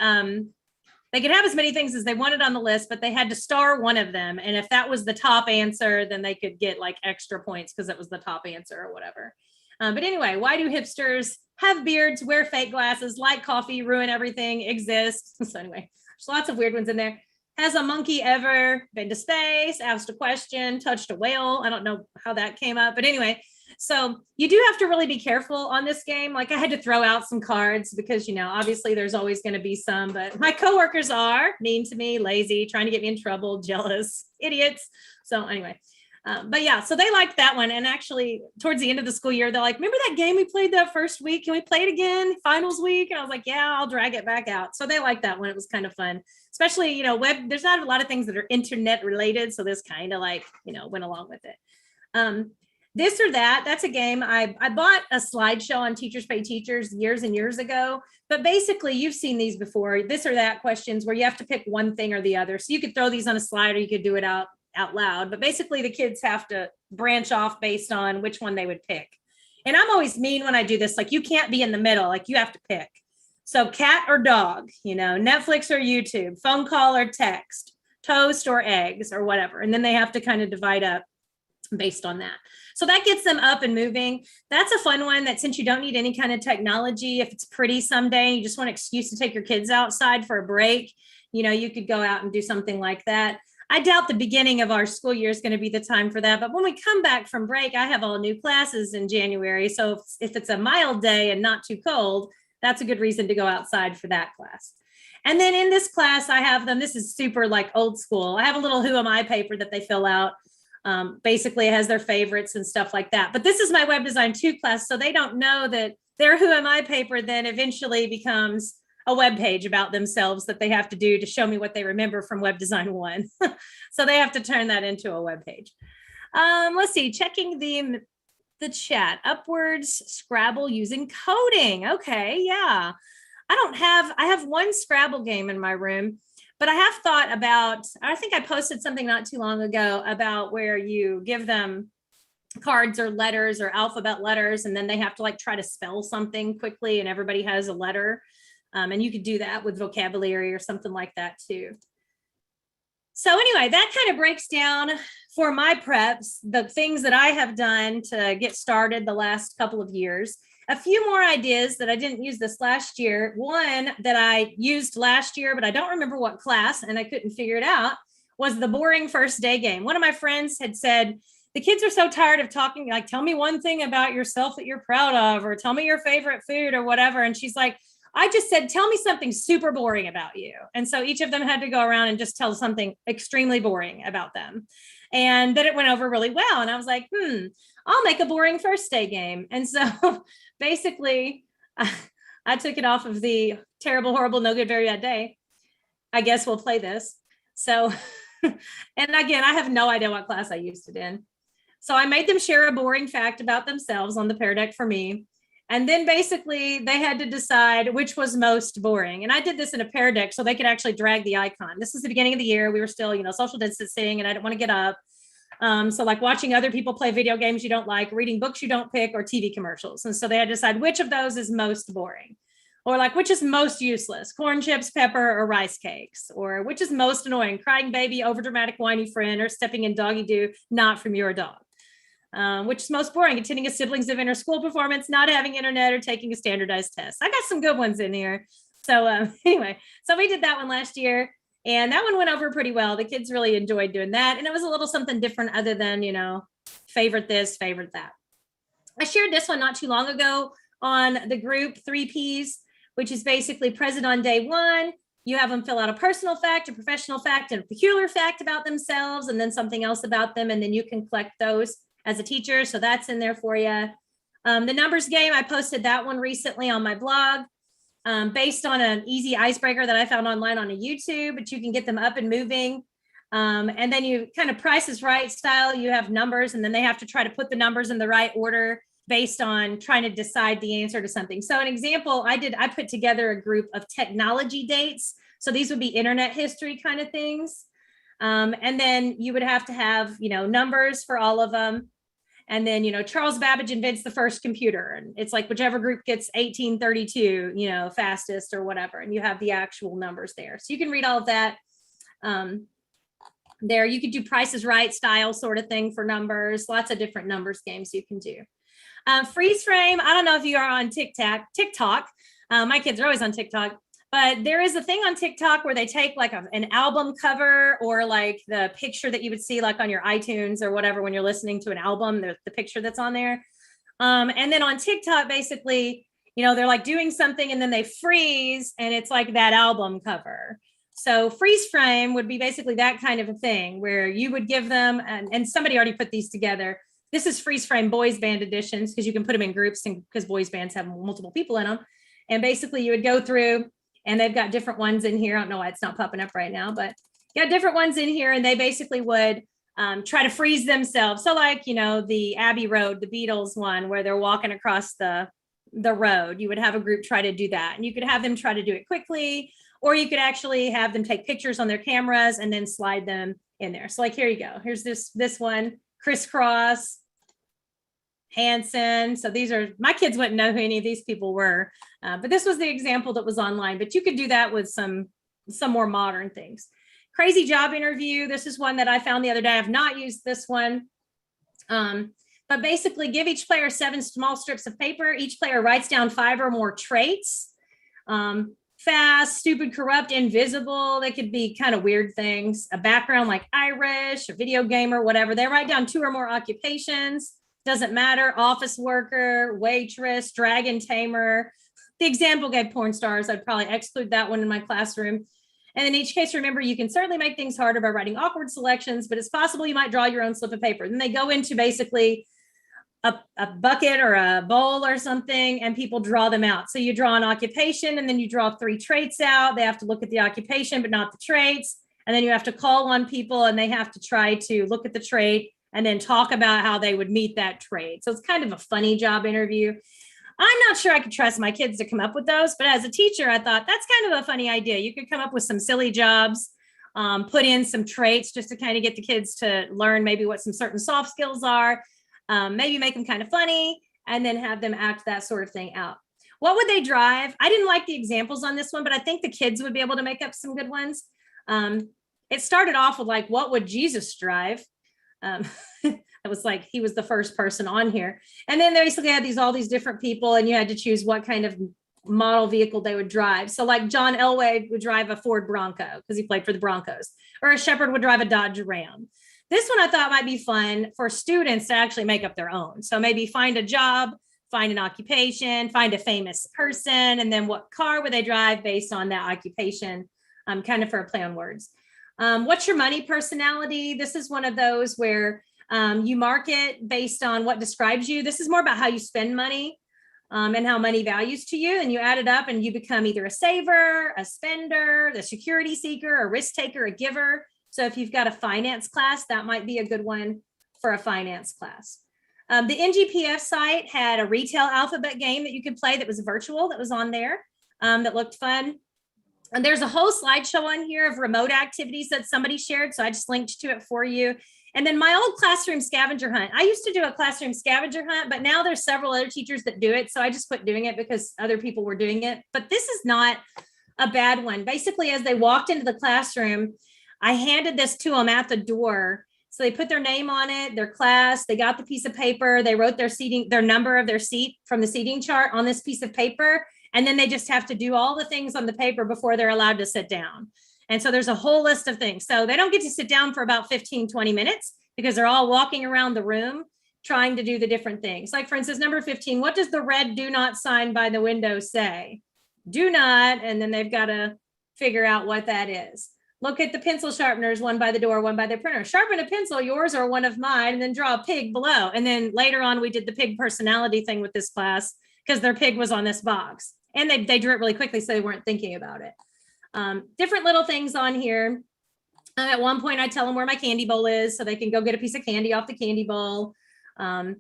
They could have as many things as they wanted on the list, but they had to star one of them. And if that was the top answer, then they could get like extra points because it was the top answer or whatever. But anyway, why do hipsters have beards, wear fake glasses, like coffee, ruin everything, exist? So anyway, there's lots of weird ones in there. Has a monkey ever been to space, asked a question, touched a whale? I don't know how that came up, but anyway, so you do have to really be careful on this game. Like I had to throw out some cards because, obviously there's always going to be some, but my coworkers are mean to me, lazy, trying to get me in trouble, jealous, idiots. So anyway, but yeah, so they liked that one. And actually towards the end of the school year, they're like, remember that game we played that first week? Can we play it again? Finals week? And I was like, yeah, I'll drag it back out. So they liked that one. It was kind of fun, especially, web, there's not a lot of things that are internet related. So this kind of like, went along with it. This or that, that's a game. I bought a slideshow on Teachers Pay Teachers years and years ago, but basically you've seen these before, this or that questions where you have to pick one thing or the other. So you could throw these on a slide or you could do it out loud, but basically the kids have to branch off based on which one they would pick. And I'm always mean when I do this, like you can't be in the middle, like you have to pick. So cat or dog, Netflix or YouTube, phone call or text, toast or eggs or whatever. And then they have to kind of divide up based on that. So that gets them up and moving. That's a fun one that since you don't need any kind of technology, if it's pretty someday, you just want an excuse to take your kids outside for a break, you could go out and do something like that. I doubt the beginning of our school year is going to be the time for that. But when we come back from break, I have all new classes in January. So if it's a mild day and not too cold, that's a good reason to go outside for that class. And then in this class, I have them, this is super like old school. I have a little Who Am I paper that they fill out. Basically it has their favorites and stuff like that. But this is my Web Design 2 class. So they don't know that their Who Am I paper then eventually becomes a web page about themselves that they have to do to show me what they remember from Web Design 1. So they have to turn that into a web page. Let's see, checking the chat. Upwards Scrabble using coding. Okay, yeah. I have one Scrabble game in my room, but I have thought about, I think I posted something not too long ago about where you give them cards or letters or alphabet letters, and then they have to like try to spell something quickly and everybody has a letter. And you could do that with vocabulary or something like that too. So anyway, that kind of breaks down for my preps, the things that I have done to get started the last couple of years. A few more ideas that I didn't use this last year. One that I used last year, but I don't remember what class and I couldn't figure it out, was the boring first day game. One of my friends had said, the kids are so tired of talking, like, tell me one thing about yourself that you're proud of, or tell me your favorite food or whatever. And she's like, I just said, tell me something super boring about you. And so each of them had to go around and just tell something extremely boring about them. And then it went over really well. And I was like, I'll make a boring first day game. And so basically, I took it off of the terrible, horrible, no good, very bad day. I guess we'll play this. So, and again, I have no idea what class I used it in. So I made them share a boring fact about themselves on the Pear Deck for me. And then basically they had to decide which was most boring. And I did this in a Pear Deck so they could actually drag the icon. This is the beginning of the year. We were still, social distancing and I didn't want to get up. So like watching other people play video games you don't like, reading books you don't pick, or TV commercials. And so they had to decide which of those is most boring. Or like, which is most useless, corn chips, pepper, or rice cakes? Or which is most annoying, crying baby, overdramatic whiny friend, or stepping in doggy doo, not from your dog? Which is most boring, attending a siblings event or school performance, not having internet, or taking a standardized test? I got some good ones in here. So anyway, so we did that one last year and that one went over pretty well. The kids really enjoyed doing that. And it was a little something different other than, favorite this, favorite that. I shared this one not too long ago on the group 3Ps, which is basically present on day one. You have them fill out a personal fact, a professional fact, and a peculiar fact about themselves, and then something else about them. And then you can collect those as a teacher. So that's in there for you. The numbers game, I posted that one recently on my blog based on an easy icebreaker that I found online on a YouTube, but you can get them up and moving. And then you kind of Price is Right style, you have numbers and then they have to try to put the numbers in the right order based on trying to decide the answer to something. So an example I put together a group of technology dates. So these would be internet history kind of things. And then you would have to have, numbers for all of them. And then, Charles Babbage invents the first computer. And it's like whichever group gets 1832, fastest or whatever. And you have the actual numbers there. So you can read all of that there. You could do Price is Right style sort of thing for numbers. Lots of different numbers games you can do. Freeze frame. I don't know if you are on TikTok. My kids are always on TikTok. But there is a thing on TikTok where they take like an album cover or like the picture that you would see like on your iTunes or whatever when you're listening to an album, the picture that's on there. And then on TikTok, basically, they're like doing something and then they freeze and it's like that album cover. So freeze frame would be basically that kind of a thing where you would give them, and somebody already put these together. This is freeze frame boys band editions because you can put them in groups and because boys bands have multiple people in them. And basically you would go through and they've got different ones in here. I don't know why it's not popping up right now, but you got different ones in here and they basically would try to freeze themselves. So like, the Abbey Road, the Beatles one where they're walking across the road, you would have a group try to do that. And you could have them try to do it quickly, or you could actually have them take pictures on their cameras and then slide them in there. So like, here you go. Here's this one, crisscross, Hanson. So these are, my kids wouldn't know who any of these people were, but this was the example that was online, but you could do that with some more modern things. Crazy job interview. This is one that I found the other day. I have not used this one, but basically give each player 7 small strips of paper. Each player writes down 5 or more traits. Fast, stupid, corrupt, invisible. They could be kind of weird things. A background like Irish, a video gamer, whatever. They write down 2 or more occupations. Doesn't matter. Office worker, waitress, dragon tamer. The example gave porn stars. I'd probably exclude that one in my classroom. And in each case, remember, you can certainly make things harder by writing awkward selections, but it's possible you might draw your own slip of paper. Then they go into basically a bucket or a bowl or something, and people draw them out. So you draw an occupation, and then you draw 3 traits out. They have to look at the occupation, but not the traits. And then you have to call on people, and they have to try to look at the trait and then talk about how they would meet that trait. So it's kind of a funny job interview. I'm not sure I could trust my kids to come up with those, but as a teacher, I thought that's kind of a funny idea. You could come up with some silly jobs, put in some traits just to kind of get the kids to learn maybe what some certain soft skills are, maybe make them kind of funny, and then have them act that sort of thing out. What would they drive? I didn't like the examples on this one, but I think the kids would be able to make up some good ones. It started off with like, what would Jesus drive? It was like he was the first person on here, and then they basically had all these different people, and you had to choose what kind of model vehicle they would drive. So like John Elway would drive a Ford Bronco because he played for the Broncos, or a Shepherd would drive a Dodge Ram. This one I thought might be fun for students to actually make up their own. So maybe find a job find an occupation, find a famous person, and then what car would they drive based on that occupation, kind of for a play on words. What's your money personality? This is one of those where you mark it based on what describes you. This is more about how you spend money and how money values to you. And you add it up and you become either a saver, a spender, the security seeker, a risk taker, a giver. So if you've got a finance class, that might be a good one for a finance class. The NGPF site had a retail alphabet game that you could play that was virtual, that was on there, that looked fun. And there's a whole slideshow on here of remote activities that somebody shared. So I just linked to it for you. And then my old classroom scavenger hunt. I used to do a classroom scavenger hunt, but now there's several other teachers that do it. So I just quit doing it because other people were doing it. But this is not a bad one. Basically, as they walked into the classroom, I handed this to them at the door. So they put their name on it, their class, they got the piece of paper, they wrote their seating, their number of their seat from the seating chart on this piece of paper. And then they just have to do all the things on the paper before they're allowed to sit down. And so there's a whole list of things. So they don't get to sit down for about 15, 20 minutes because they're all walking around the room trying to do the different things. Like for instance, number 15, what does the red do not sign by the window say? Do not, and then they've got to figure out what that is. Look at the pencil sharpeners, one by the door, one by the printer. Sharpen a pencil, yours or one of mine, and then draw a pig below. And then later on, we did the pig personality thing with this class because their pig was on this box. And they drew it really quickly, so they weren't thinking about it. Different little things on here. At one point, I tell them where my candy bowl is so they can go get a piece of candy off the candy bowl.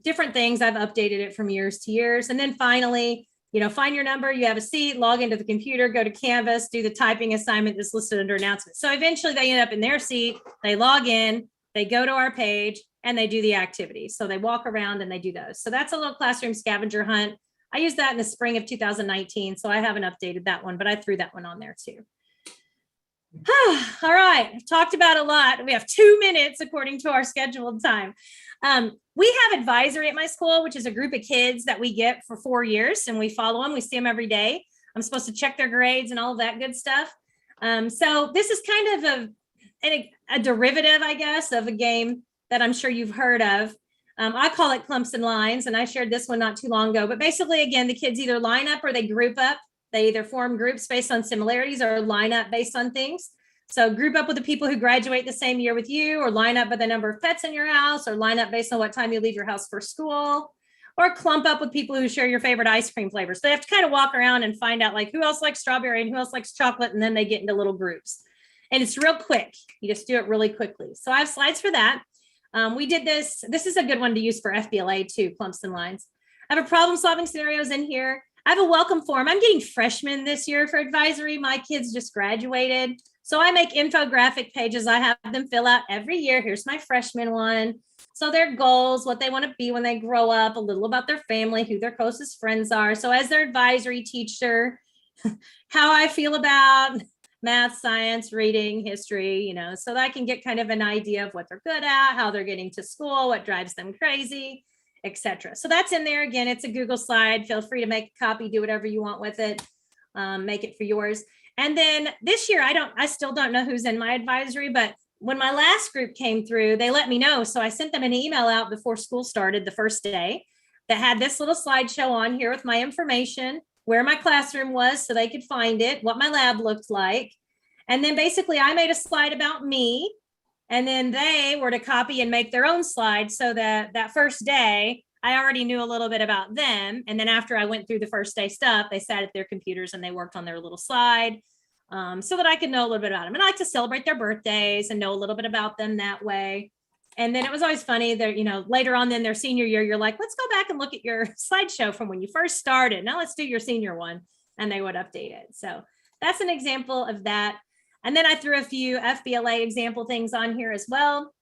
Different things. I've updated it from years to years. And then finally, find your number, you have a seat, log into the computer, go to Canvas, do the typing assignment that's listed under announcements. So eventually they end up in their seat, they log in, they go to our page, and they do the activities. So they walk around and they do those. So that's a little classroom scavenger hunt. I used that in the spring of 2019, so I haven't updated that one, but I threw that one on there too. All right, I've talked about a lot. We have 2 minutes according to our scheduled time. We have advisory at my school, which is a group of kids that we get for 4 years, and we follow them. We see them every day. I'm supposed to check their grades and all of that good stuff. So this is kind of a derivative, I guess, of a game that I'm sure you've heard of. I call it clumps and lines, and I shared this one not too long ago. But basically, again, the kids either line up or they group up. They either form groups based on similarities or line up based on things. So group up with the people who graduate the same year with you, or line up by the number of pets in your house, or line up based on what time you leave your house for school, or clump up with people who share your favorite ice cream flavors. So they have to kind of walk around and find out like who else likes strawberry and who else likes chocolate, and then they get into little groups. And it's real quick. You just do it really quickly. So I have slides for that. We did this. This is a good one to use for FBLA too, clumps and lines. I have a problem solving scenarios in here. I have a welcome form. I'm getting freshmen this year for advisory. My kids just graduated. So I make infographic pages. I have them fill out every year. Here's my freshman one. So their goals, what they want to be when they grow up, a little about their family, who their closest friends are. So as their advisory teacher, how I feel about math, science, reading, history, so that I can get kind of an idea of what they're good at, how they're getting to school, what drives them crazy, etc. So that's in there. Again, it's a Google slide. Feel free to make a copy, do whatever you want with it, make it for yours. And then this year, I still don't know who's in my advisory, but when my last group came through, they let me know. So I sent them an email out before school started the first day that had this little slideshow on here with my information, where my classroom was so they could find it, what my lab looked like. And then basically I made a slide about me, and then they were to copy and make their own slide so that first day, I already knew a little bit about them. And then after I went through the first day stuff, they sat at their computers and they worked on their little slide so that I could know a little bit about them. And I like to celebrate their birthdays and know a little bit about them that way. And then it was always funny that, later on in their senior year, you're like, let's go back and look at your slideshow from when you first started. Now let's do your senior one. And they would update it. So that's an example of that. And then I threw a few FBLA example things on here as well.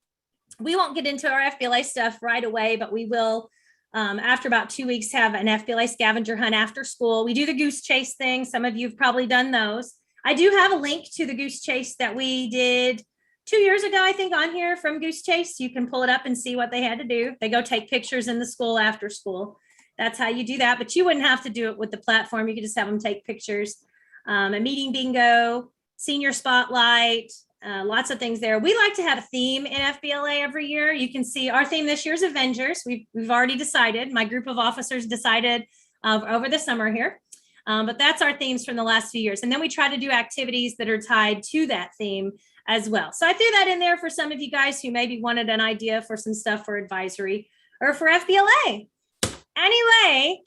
We won't get into our FBLA stuff right away, but we will, after about 2 weeks, have an FBLA scavenger hunt after school. We do the goose chase thing. Some of you have probably done those. I do have a link to the goose chase that we did 2 years ago, I think, on here from Goose Chase. You can pull it up and see what they had to do. They go take pictures in the school after school. That's how you do that. But you wouldn't have to do it with the platform. You could just have them take pictures. A meeting bingo, senior spotlight, lots of things there. We like to have a theme in FBLA every year. You can see our theme this year is Avengers. We've already decided. My group of officers decided over the summer here. But that's our themes from the last few years. And then we try to do activities that are tied to that theme as well. So I threw that in there for some of you guys who maybe wanted an idea for some stuff for advisory or for FBLA. Anyway,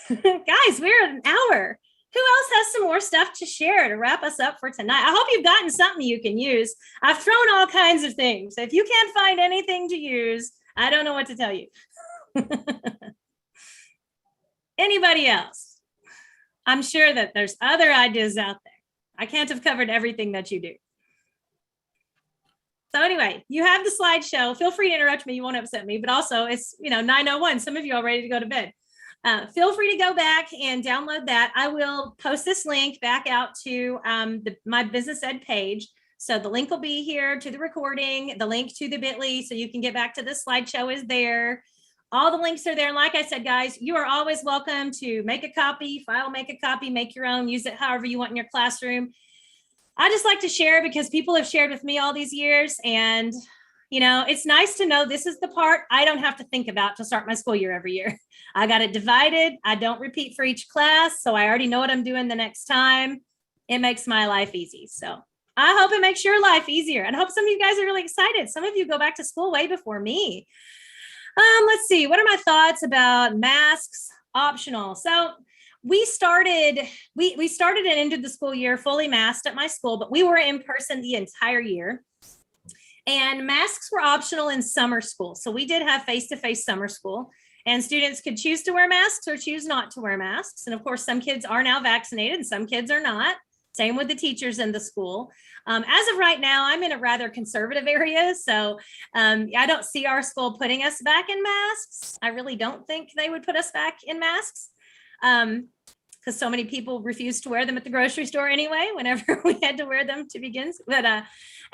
guys, we're at an hour. Who else has some more stuff to share to wrap us up for tonight? I hope you've gotten something you can use. I've thrown all kinds of things. If you can't find anything to use, I don't know what to tell you. Anybody else? I'm sure that there's other ideas out there. I can't have covered everything that you do. So anyway, you have the slideshow. Feel free to interrupt me. You won't upset me, but also it's, 9:01. Some of you are ready to go to bed. Feel free to go back and download that. I will post this link back out to my BizEd page. So the link will be here to the recording, the link to the bit.ly, so you can get back to the slideshow is there. All the links are there. And like I said, guys, you are always welcome to make a copy, make a copy, make your own, use it however you want in your classroom. I just like to share because people have shared with me all these years. And, it's nice to know this is the part I don't have to think about to start my school year every year. I got it divided. I don't repeat for each class. So I already know what I'm doing the next time. It makes my life easy. So I hope it makes your life easier. And I hope some of you guys are really excited. Some of you go back to school way before me. Let's see. What are my thoughts about masks optional? So we started and ended the school year fully masked at my school, but we were in person the entire year. And masks were optional in summer school. So we did have face-to-face summer school, and students could choose to wear masks or choose not to wear masks. And of course, some kids are now vaccinated and some kids are not. Same with the teachers in the school. As of right now, I'm in a rather conservative area. So I don't see our school putting us back in masks. I really don't think they would put us back in masks because so many people refuse to wear them at the grocery store anyway, whenever we had to wear them to begin. But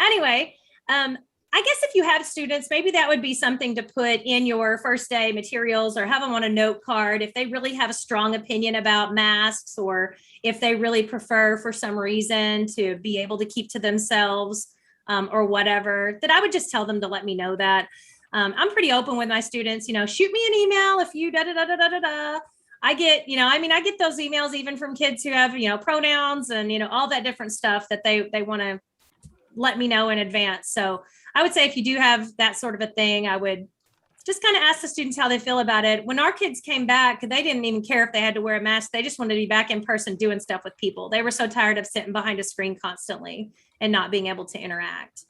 anyway, I guess if you have students, maybe that would be something to put in your first day materials or have them on a note card if they really have a strong opinion about masks, or if they really prefer for some reason to be able to keep to themselves or whatever, that I would just tell them to let me know that. I'm pretty open with my students, shoot me an email if you I get, I get those emails even from kids who have, pronouns and, all that different stuff that they want to let me know in advance. So I would say if you do have that sort of a thing, I would just kind of ask the students how they feel about it. When our kids came back, they didn't even care if they had to wear a mask. They just wanted to be back in person doing stuff with people. They were so tired of sitting behind a screen constantly and not being able to interact.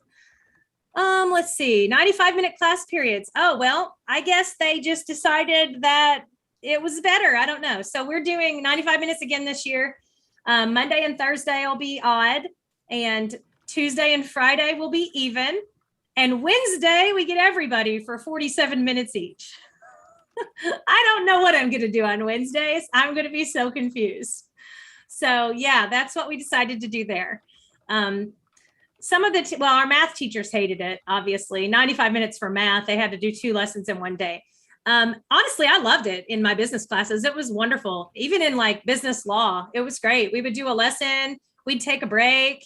Let's see, 95-minute class periods. Oh, well, I guess they just decided that it was better. I don't know. So we're doing 95 minutes again this year. Monday and Thursday will be odd, and Tuesday and Friday will be even. And Wednesday, we get everybody for 47 minutes each. I don't know what I'm going to do on Wednesdays. I'm going to be so confused. So yeah, that's what we decided to do there. Some of our math teachers hated it, obviously. 95 minutes for math. They had to do 2 lessons in one day. Honestly, I loved it in my business classes. It was wonderful. Even in like business law, it was great. We would do a lesson, we'd take a break.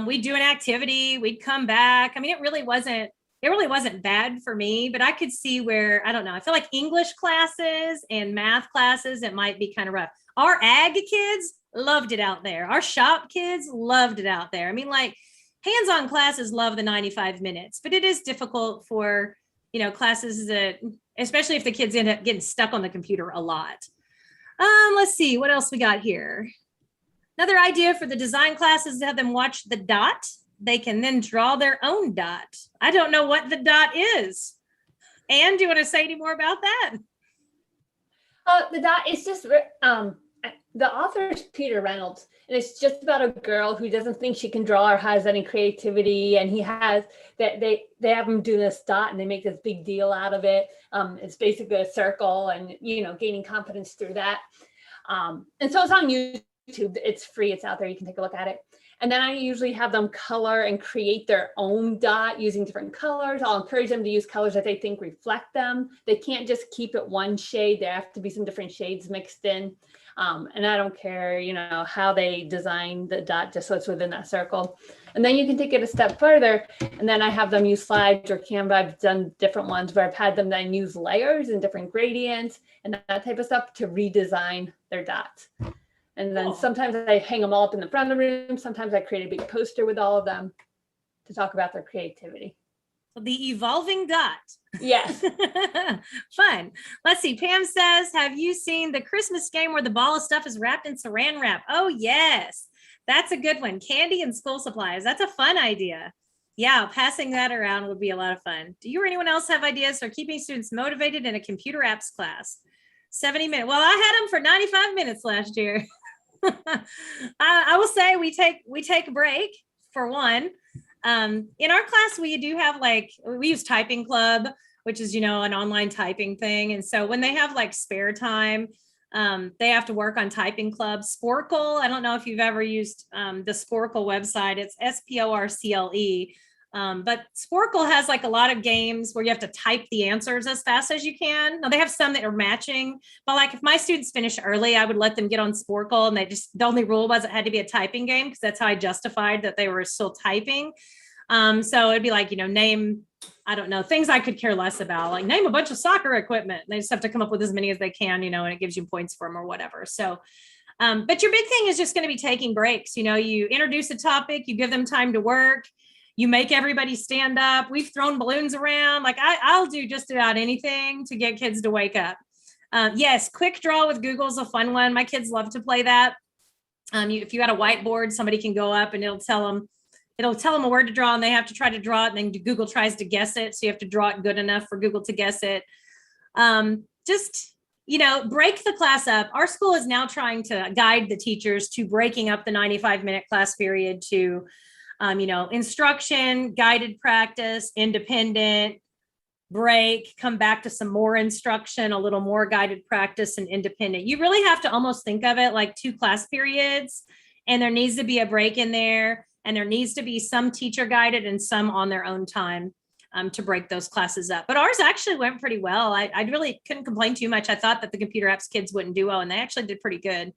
We'd do an activity, we'd come back. I mean, it really wasn't bad for me, but I could see where, I don't know, I feel like English classes and math classes, it might be kind of rough. Our ag kids loved it out there. Our shop kids loved it out there. I mean, like hands-on classes love the 95 minutes, but it is difficult for, classes that, especially if the kids end up getting stuck on the computer a lot. Let's see, what else we got here? Another idea for the design class is to have them watch the dot. They can then draw their own dot. I don't know what the dot is. Anne, do you want to say any more about that? The dot is just, the author is Peter Reynolds, and it's just about a girl who doesn't think she can draw or has any creativity. And he has that they have him do this dot and they make this big deal out of it. It's basically a circle and, gaining confidence through that. And so it's on YouTube. It's free. It's out there. You can take a look at it. And then I usually have them color and create their own dot using different colors. I'll encourage them to use colors that they think reflect them. They can't just keep it one shade. There have to be some different shades mixed in. And I don't care, how they design the dot just so it's within that circle. And then you can take it a step further. And then I have them use slides or Canva. I've done different ones where I've had them then use layers and different gradients and that type of stuff to redesign their dots. And then sometimes I hang them all up in the front of the room. Sometimes I create a big poster with all of them to talk about their creativity. The evolving dot. Yes. Fun. Let's see. Pam says, have you seen the Christmas game where the ball of stuff is wrapped in saran wrap? Oh, yes. That's a good one. Candy and school supplies. That's a fun idea. Yeah, passing that around would be a lot of fun. Do you or anyone else have ideas for keeping students motivated in a computer apps class? 70 minutes. Well, I had them for 95 minutes last year. I will say we take a break for one. In our class, we do have we use Typing Club, which is, an online typing thing. And so when they have spare time, they have to work on Typing Club. Sporkle, I don't know if you've ever used the Sporkle website. It's Sporcle. But Sporkle has a lot of games where you have to type the answers as fast as you can. Now they have some that are matching, but if my students finish early, I would let them get on Sporkle, and the only rule was it had to be a typing game because that's how I justified that they were still typing. So it'd be name, I don't know, things I could care less about, name a bunch of soccer equipment. They just have to come up with as many as they can, and it gives you points for them or whatever. So, but your big thing is just going to be taking breaks. You introduce a topic, you give them time to work. You make everybody stand up. We've thrown balloons around. I'll do just about anything to get kids to wake up. Yes, quick draw with Google is a fun one. My kids love to play that. If you had a whiteboard, somebody can go up and it'll tell them a word to draw, and they have to try to draw it, and then Google tries to guess it. So you have to draw it good enough for Google to guess it. Break the class up. Our school is now trying to guide the teachers to breaking up the 95-minute class period to instruction, guided practice, independent, break, come back to some more instruction, a little more guided practice, and independent. You really have to almost think of it like 2 class periods, and there needs to be a break in there, and there needs to be some teacher guided and some on their own time to break those classes up. But ours actually went pretty well. I really couldn't complain too much. I thought that the computer apps kids wouldn't do well, and they actually did pretty good.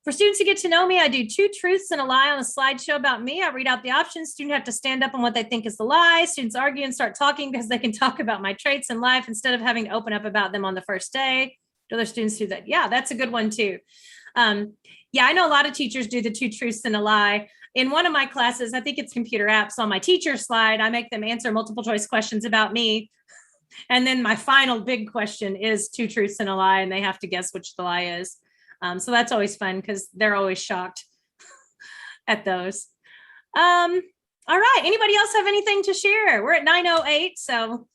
For students to get to know me, I do 2 truths and a lie on a slideshow about me. I read out the options. Students have to stand up on what they think is the lie. Students argue and start talking because they can talk about my traits in life instead of having to open up about them on the first day. Do other students do that? Yeah, that's a good one too. I know a lot of teachers do the 2 truths and a lie. In one of my classes, I think it's computer apps, on my teacher slide, I make them answer multiple choice questions about me. And then my final big question is 2 truths and a lie, and they have to guess which the lie is. So that's always fun because they're always shocked at those. All right. Anybody else have anything to share? We're at 9:08, so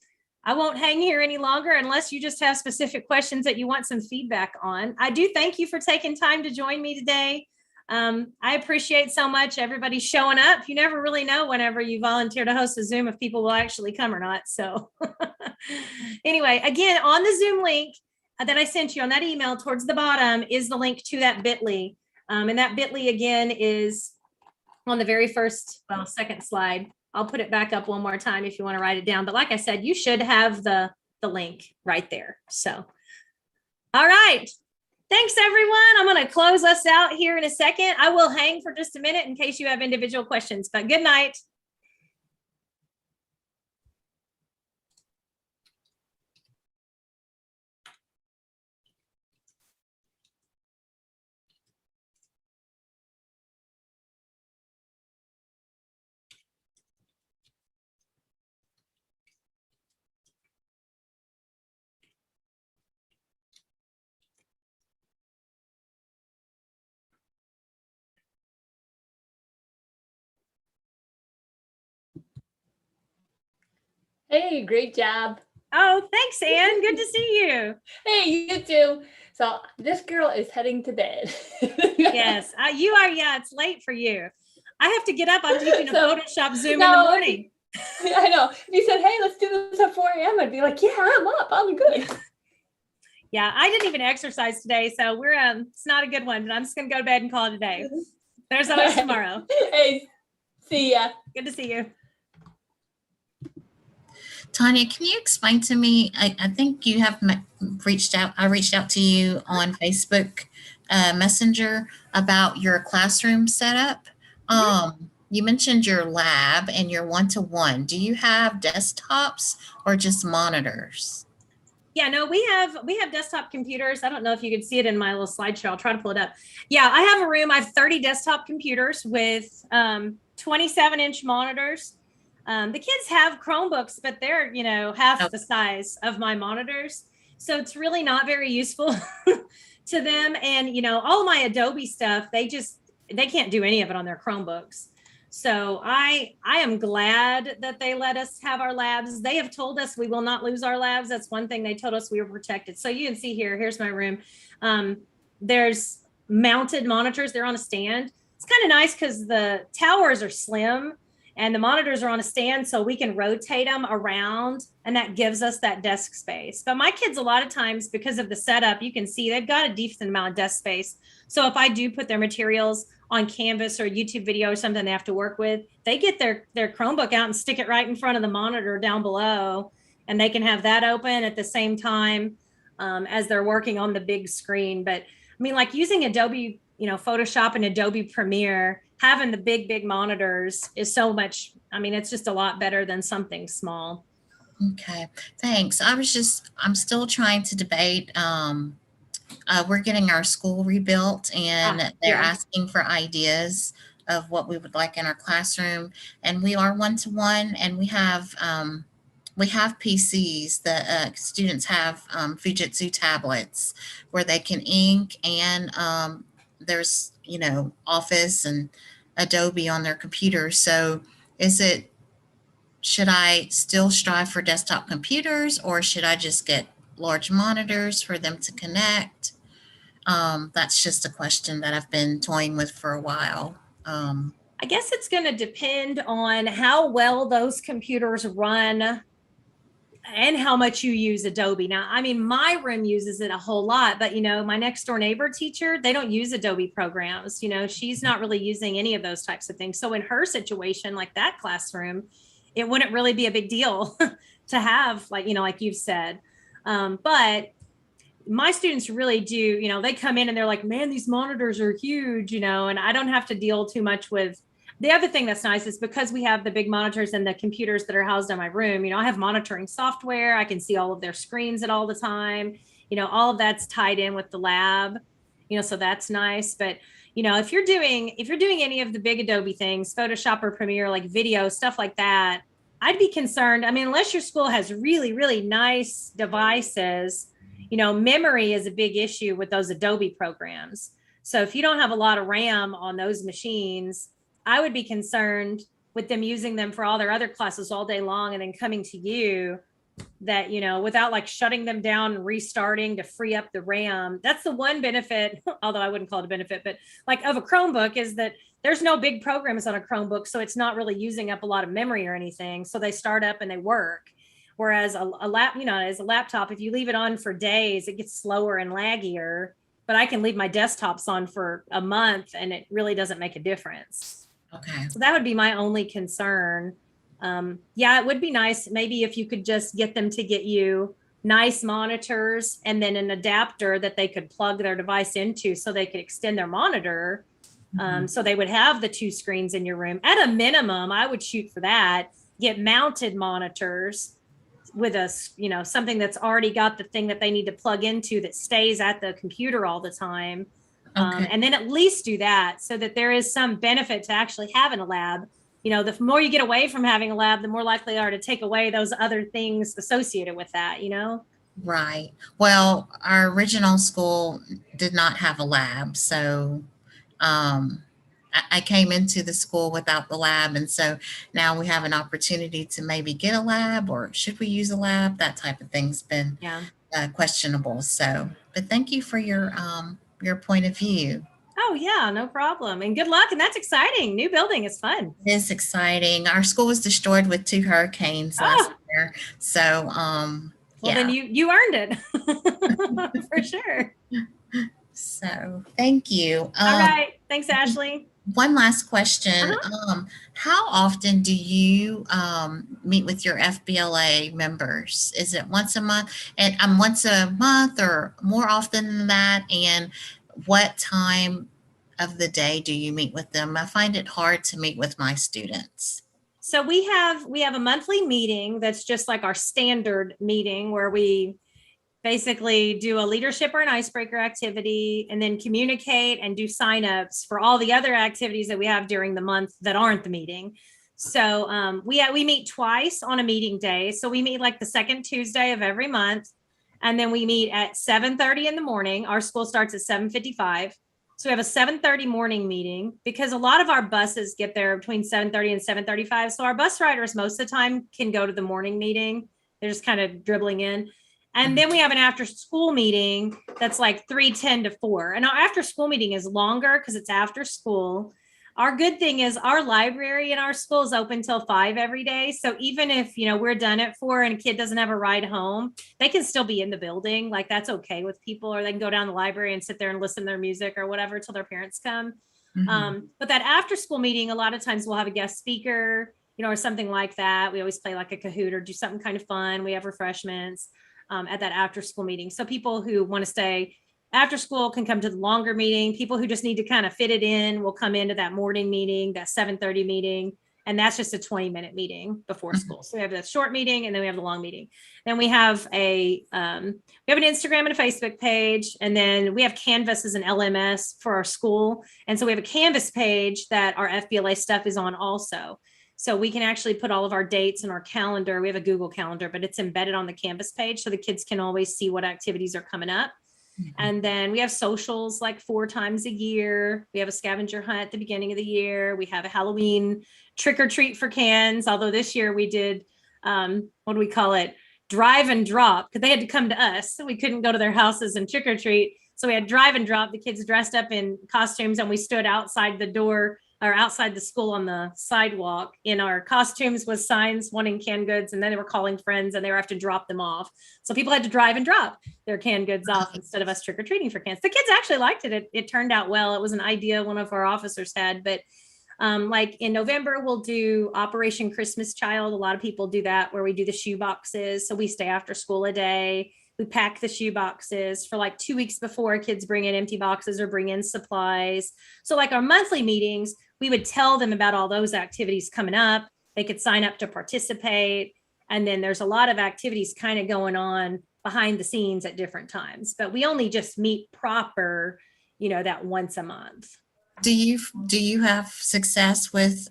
I won't hang here any longer unless you just have specific questions that you want some feedback on. I do thank you for taking time to join me today. I appreciate so much everybody showing up. You never really know whenever you volunteer to host a Zoom if people will actually come or not. So anyway, again, on the Zoom link that I sent you on that email towards the bottom is the link to that bit.ly. And that bit.ly again is on the very second slide. I'll put it back up one more time if you want to write it down. But like I said, you should have the link right there. So, all right. Thanks, everyone. I'm going to close us out here in a second. I will hang for just a minute in case you have individual questions, but good night. Hey, great job. Oh, thanks, Ann. Good to see you. Hey, you too. So this girl is heading to bed. Yes, you are. Yeah, it's late for you. I have to get up. I'm teaching a Photoshop Zoom in the No, morning. I know. If you said, hey, let's do this at 4 a.m., I'd be like, yeah, I'm up. I'm good. Yeah, I didn't even exercise today, so we're it's not a good one, but I'm just gonna go to bed and call it a day. There's always tomorrow. Hey, see ya. Good to see you. Tonya, can you explain to me, I think you have reached out, I reached out to you on Facebook Messenger about your classroom setup. You mentioned your lab and your one-to-one. Do you have desktops or just monitors? Yeah, no, we have desktop computers. I don't know if you can see it in my little slideshow. I'll try to pull it up. Yeah, I have a room. I have 30 desktop computers with 27-inch monitors. The kids have Chromebooks, but they're, half the size of my monitors. So it's really not very useful to them. And, all my Adobe stuff, they can't do any of it on their Chromebooks. So I am glad that they let us have our labs. They have told us we will not lose our labs. That's one thing they told us, we were protected. So you can see here's my room. There's mounted monitors. They're on a stand. It's kind of nice because the towers are slim and the monitors are on a stand, so we can rotate them around, and that gives us that desk space. But my kids, a lot of times, because of the setup, you can see they've got a decent amount of desk space. So if I do put their materials on Canvas or YouTube video or something they have to work with, they get their Chromebook out and stick it right in front of the monitor down below, and they can have that open at the same time as they're working on the big screen. But I mean, like using Adobe, Photoshop and Adobe Premiere, having the big monitors is so much, it's just a lot better than something small. Okay, thanks. I'm still trying to debate. We're getting our school rebuilt, and they're asking for ideas of what we would like in our classroom. And we are one-to-one, and we have PCs. The students have Fujitsu tablets where they can ink, and there's, Office and Adobe on their computers. So should I still strive for desktop computers, or should I just get large monitors for them to connect? That's just a question that I've been toying with for a while. I guess it's going to depend on how well those computers run and how much you use Adobe. Now, my room uses it a whole lot, but my next door neighbor teacher, they don't use Adobe programs. She's not really using any of those types of things. So in her situation, like that classroom, it wouldn't really be a big deal to have, like you've said. But my students really do, they come in and they're like, man, these monitors are huge, and I don't have to deal too much with. The other thing that's nice is because we have the big monitors and the computers that are housed in my room, I have monitoring software. I can see all of their screens at all the time. All of that's tied in with the lab, so that's nice. But, if you're doing any of the big Adobe things, Photoshop or Premiere, like video, stuff like that, I'd be concerned. Unless your school has really, really nice devices, memory is a big issue with those Adobe programs. So if you don't have a lot of RAM on those machines, I would be concerned with them using them for all their other classes all day long and then coming to you that, without like shutting them down and restarting to free up the RAM. That's the one benefit, although I wouldn't call it a benefit, but like of a Chromebook is that there's no big programs on a Chromebook. So it's not really using up a lot of memory or anything. So they start up and they work. Whereas as a laptop, if you leave it on for days, it gets slower and laggier, but I can leave my desktops on for a month and it really doesn't make a difference. Okay. So that would be my only concern. It would be nice maybe if you could just get them to get you nice monitors and then an adapter that they could plug their device into so they could extend their monitor. So they would have the two screens in your room. At a minimum, I would shoot for that. Get mounted monitors with something that's already got the thing that they need to plug into that stays at the computer all the time. Okay. And then at least do that so that there is some benefit to actually having a lab. The more you get away from having a lab, the more likely they are to take away those other things associated with that, Right. Well, our original school did not have a lab. So I came into the school without the lab. And so now we have an opportunity to maybe get a lab, or should we use a lab? That type of thing's been questionable. So, but thank you for your point of view. Oh yeah, no problem. And good luck. And that's exciting. New building is fun. It is exciting. Our school was destroyed with 2 hurricanes last year. So, well, then you earned it for sure. So thank you. All right. Thanks, Ashley. One last question. How often do you meet with your FBLA members? Is it once a month? And once a month or more often than that? And what time of the day do you meet with them? I find it hard to meet with my students. So we have a monthly meeting that's just like our standard meeting where we basically do a leadership or an icebreaker activity and then communicate and do signups for all the other activities that we have during the month that aren't the meeting. So we meet twice on a meeting day. So we meet like the second Tuesday of every month. And then we meet at 7:30 in the morning. Our school starts at 7:55. So we have a 7:30 morning meeting because a lot of our buses get there between 7:30 and 7:35. So our bus riders most of the time can go to the morning meeting. They're just kind of dribbling in. And then we have an after school meeting that's like 3:10 to 4. And our after school meeting is longer because it's after school. Our good thing is our library in our school is open till 5 every day. So even if, we're done at 4 and a kid doesn't have a ride home, they can still be in the building. Like that's okay with people, or they can go down the library and sit there and listen to their music or whatever till their parents come. But that after school meeting, a lot of times we'll have a guest speaker, or something like that. We always play like a Kahoot or do something kind of fun. We have refreshments at that after school meeting. So people who want to stay after school can come to the longer meeting. People who just need to kind of fit it in will come into that morning meeting, that 7:30 meeting. And that's just a 20-minute meeting before school. So we have that short meeting and then we have the long meeting. Then we have an Instagram and a Facebook page. And then we have Canvas as an LMS for our school. And so we have a Canvas page that our FBLA stuff is on also. So we can actually put all of our dates in our calendar. We have a Google Calendar, but it's embedded on the Canvas page. So the kids can always see what activities are coming up. And then we have socials like 4 times a year. We have a scavenger hunt at the beginning of the year. We have a Halloween trick or treat for cans. Although this year we did, what do we call it? Drive and drop, because they had to come to us. So we couldn't go to their houses and trick or treat. So we had drive and drop. The kids dressed up in costumes and we stood outside the door or outside the school on the sidewalk in our costumes with signs wanting canned goods. And then they were calling friends and they were have to drop them off. So people had to drive and drop their canned goods off instead of us trick-or-treating for cans. The kids actually liked it. It turned out well. It was an idea one of our officers had, but like in November, we'll do Operation Christmas Child. A lot of people do that where we do the shoe boxes. So we stay after school a day. We pack the shoe boxes for like 2 weeks before. Kids bring in empty boxes or bring in supplies. So like our monthly meetings, we would tell them about all those activities coming up. They could sign up to participate. And then there's a lot of activities kind of going on behind the scenes at different times, but we only just meet proper, that once a month. Do you have success with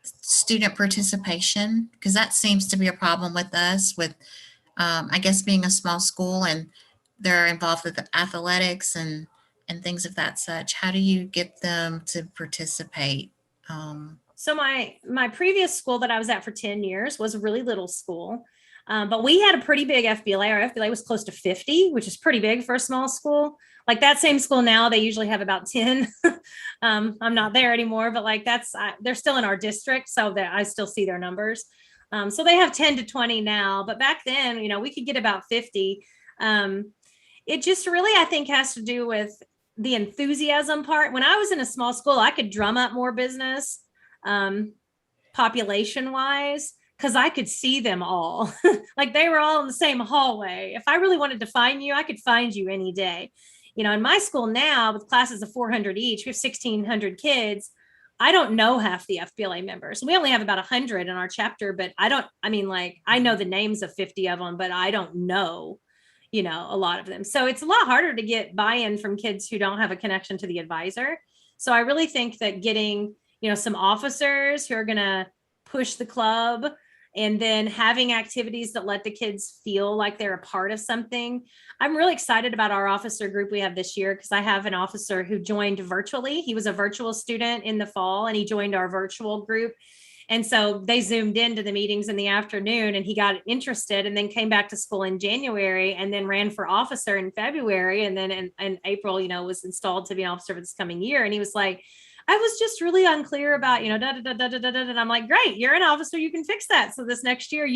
student participation? Because that seems to be a problem with us with, I guess, being a small school and they're involved with athletics and things of that such. How do you get them to participate? So my previous school that I was at for 10 years was a really little school, but we had a pretty big FBLA. Our FBLA was close to 50, which is pretty big for a small school. Like that same school now, they usually have about 10. I'm not there anymore, but like they're still in our district, so that I still see their numbers. So they have 10 to 20 now, but back then, we could get about 50. It just really, I think, has to do with the enthusiasm part. When I was in a small school, I could drum up more business population wise, because I could see them all. Like they were all in the same hallway. If I really wanted to find you, I could find you any day. In my school now with classes of 400 each, we have 1,600 kids. I don't know half the FBLA members. We only have about 100 in our chapter, but I know the names of 50 of them, but I don't know, a lot of them. So it's a lot harder to get buy-in from kids who don't have a connection to the advisor. So I really think that getting, some officers who are going to push the club and then having activities that let the kids feel like they're a part of something. I'm really excited about our officer group we have this year because I have an officer who joined virtually. He was a virtual student in the fall and he joined our virtual group. And so they zoomed into the meetings in the afternoon and he got interested and then came back to school in January and then ran for officer in February. And then in April, was installed to be an officer for this coming year. And he was like, I was just really unclear about, and I'm like, great, you're an officer, you can fix that. So this next year,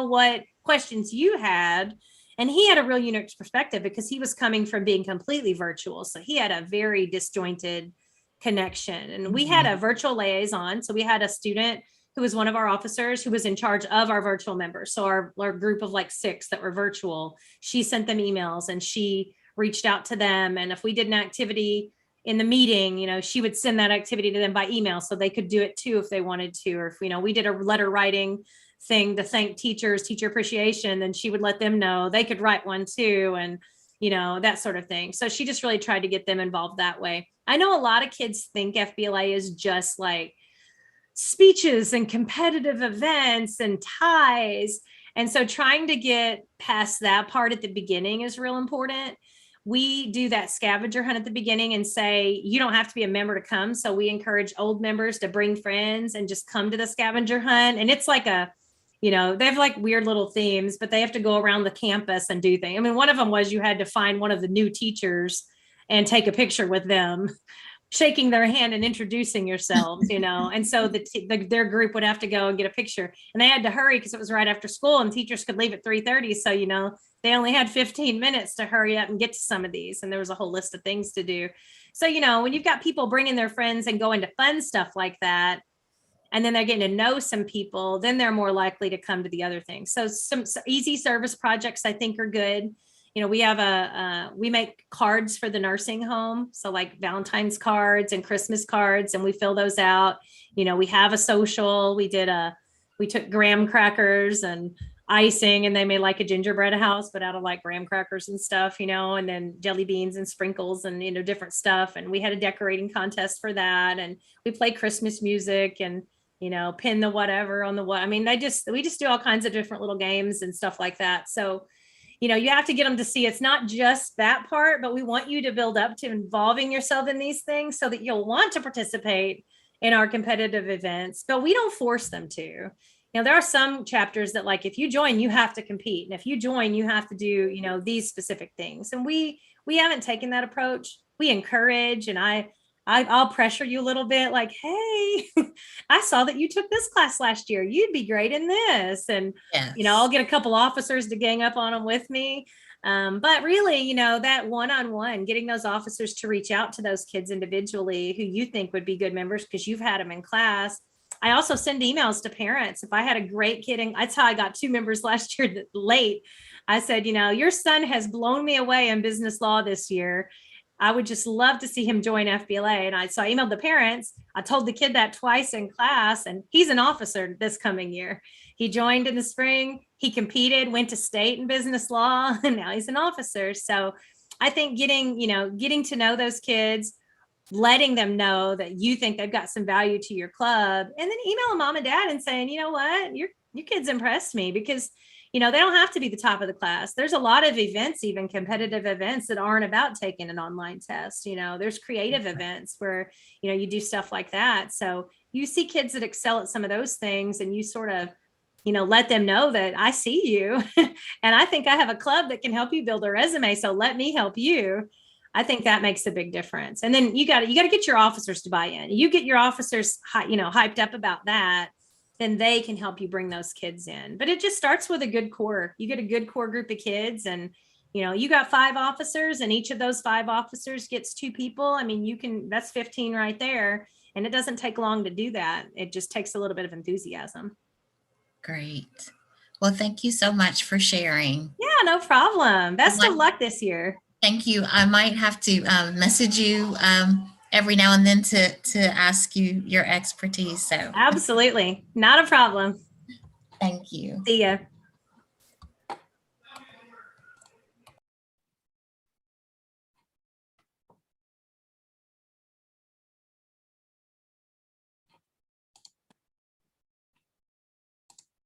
what questions you had. And he had a real unique perspective because he was coming from being completely virtual. So he had a very disjointed connection. And we had a virtual liaison. So we had a student who was one of our officers who was in charge of our virtual members. So our group of like 6 that were virtual, she sent them emails and she reached out to them. And if we did an activity in the meeting, she would send that activity to them by email so they could do it too if they wanted to. Or if, we did a letter writing thing to thank teachers, teacher appreciation, then she would let them know they could write one too. And, that sort of thing. So she just really tried to get them involved that way. I know a lot of kids think FBLA is just like speeches and competitive events and ties. And so trying to get past that part at the beginning is real important. We do that scavenger hunt at the beginning and say, you don't have to be a member to come. So we encourage old members to bring friends and just come to the scavenger hunt. And it's like they have like weird little themes, but they have to go around the campus and do things. I mean, one of them was you had to find one of the new teachers and take a picture with them, shaking their hand and introducing yourselves, and so their group would have to go and get a picture, and they had to hurry because it was right after school and teachers could leave at 3:30. So, they only had 15 minutes to hurry up and get to some of these. And there was a whole list of things to do. So, when you've got people bringing their friends and going to fun stuff like that, and then they're getting to know some people, then they're more likely to come to the other things. So some easy service projects I think are good. We have we make cards for the nursing home. So like Valentine's cards and Christmas cards, and we fill those out. We have a social, we took graham crackers and icing, and they made like a gingerbread house, but out of like graham crackers and stuff, and then jelly beans and sprinkles and, different stuff. And we had a decorating contest for that. And we play Christmas music and, pin the whatever on the what. I mean, we just do all kinds of different little games and stuff like that. So, you have to get them to see it's not just that part, but we want you to build up to involving yourself in these things so that you'll want to participate in our competitive events, but we don't force them to. There are some chapters that like, if you join, you have to compete. And if you join, you have to do, these specific things. And we haven't taken that approach. We encourage, and I'll pressure you a little bit like, hey, I saw that you took this class last year. You'd be great in this. And, Yes. I'll get a couple officers to gang up on them with me. But really, that one-on-one, getting those officers to reach out to those kids individually who you think would be good members because you've had them in class. I also send emails to parents. If I had a great kid, and that's how I got 2 members last year late. I said, your son has blown me away in business law this year. I would just love to see him join FBLA. And so I emailed the parents. I told the kid that twice in class, and he's an officer this coming year. He joined in the spring. He competed, went to state in business law, and now he's an officer. So I think getting to know those kids, letting them know that you think they've got some value to your club, and then emailing mom and dad and saying, you know what, your kids impressed me, because they don't have to be the top of the class. There's a lot of events, even competitive events, that aren't about taking an online test. There's creative events where, you do stuff like that. So you see kids that excel at some of those things, and you sort of, let them know that I see you and I think I have a club that can help you build a resume. So let me help you. I think that makes a big difference. And then you got to get your officers to buy in. You get your officers, hyped up about that, then they can help you bring those kids in. But it just starts with a good core. You get a good core group of kids, and, you got 5 officers, and each of those 5 officers gets 2 people. I mean, that's 15 right there. And it doesn't take long to do that. It just takes a little bit of enthusiasm. Great. Well, thank you so much for sharing. Yeah, no problem. Best of luck this year. Thank you. I might have to message you every now and then to ask you your expertise. So absolutely. Not a problem. Thank you. See ya.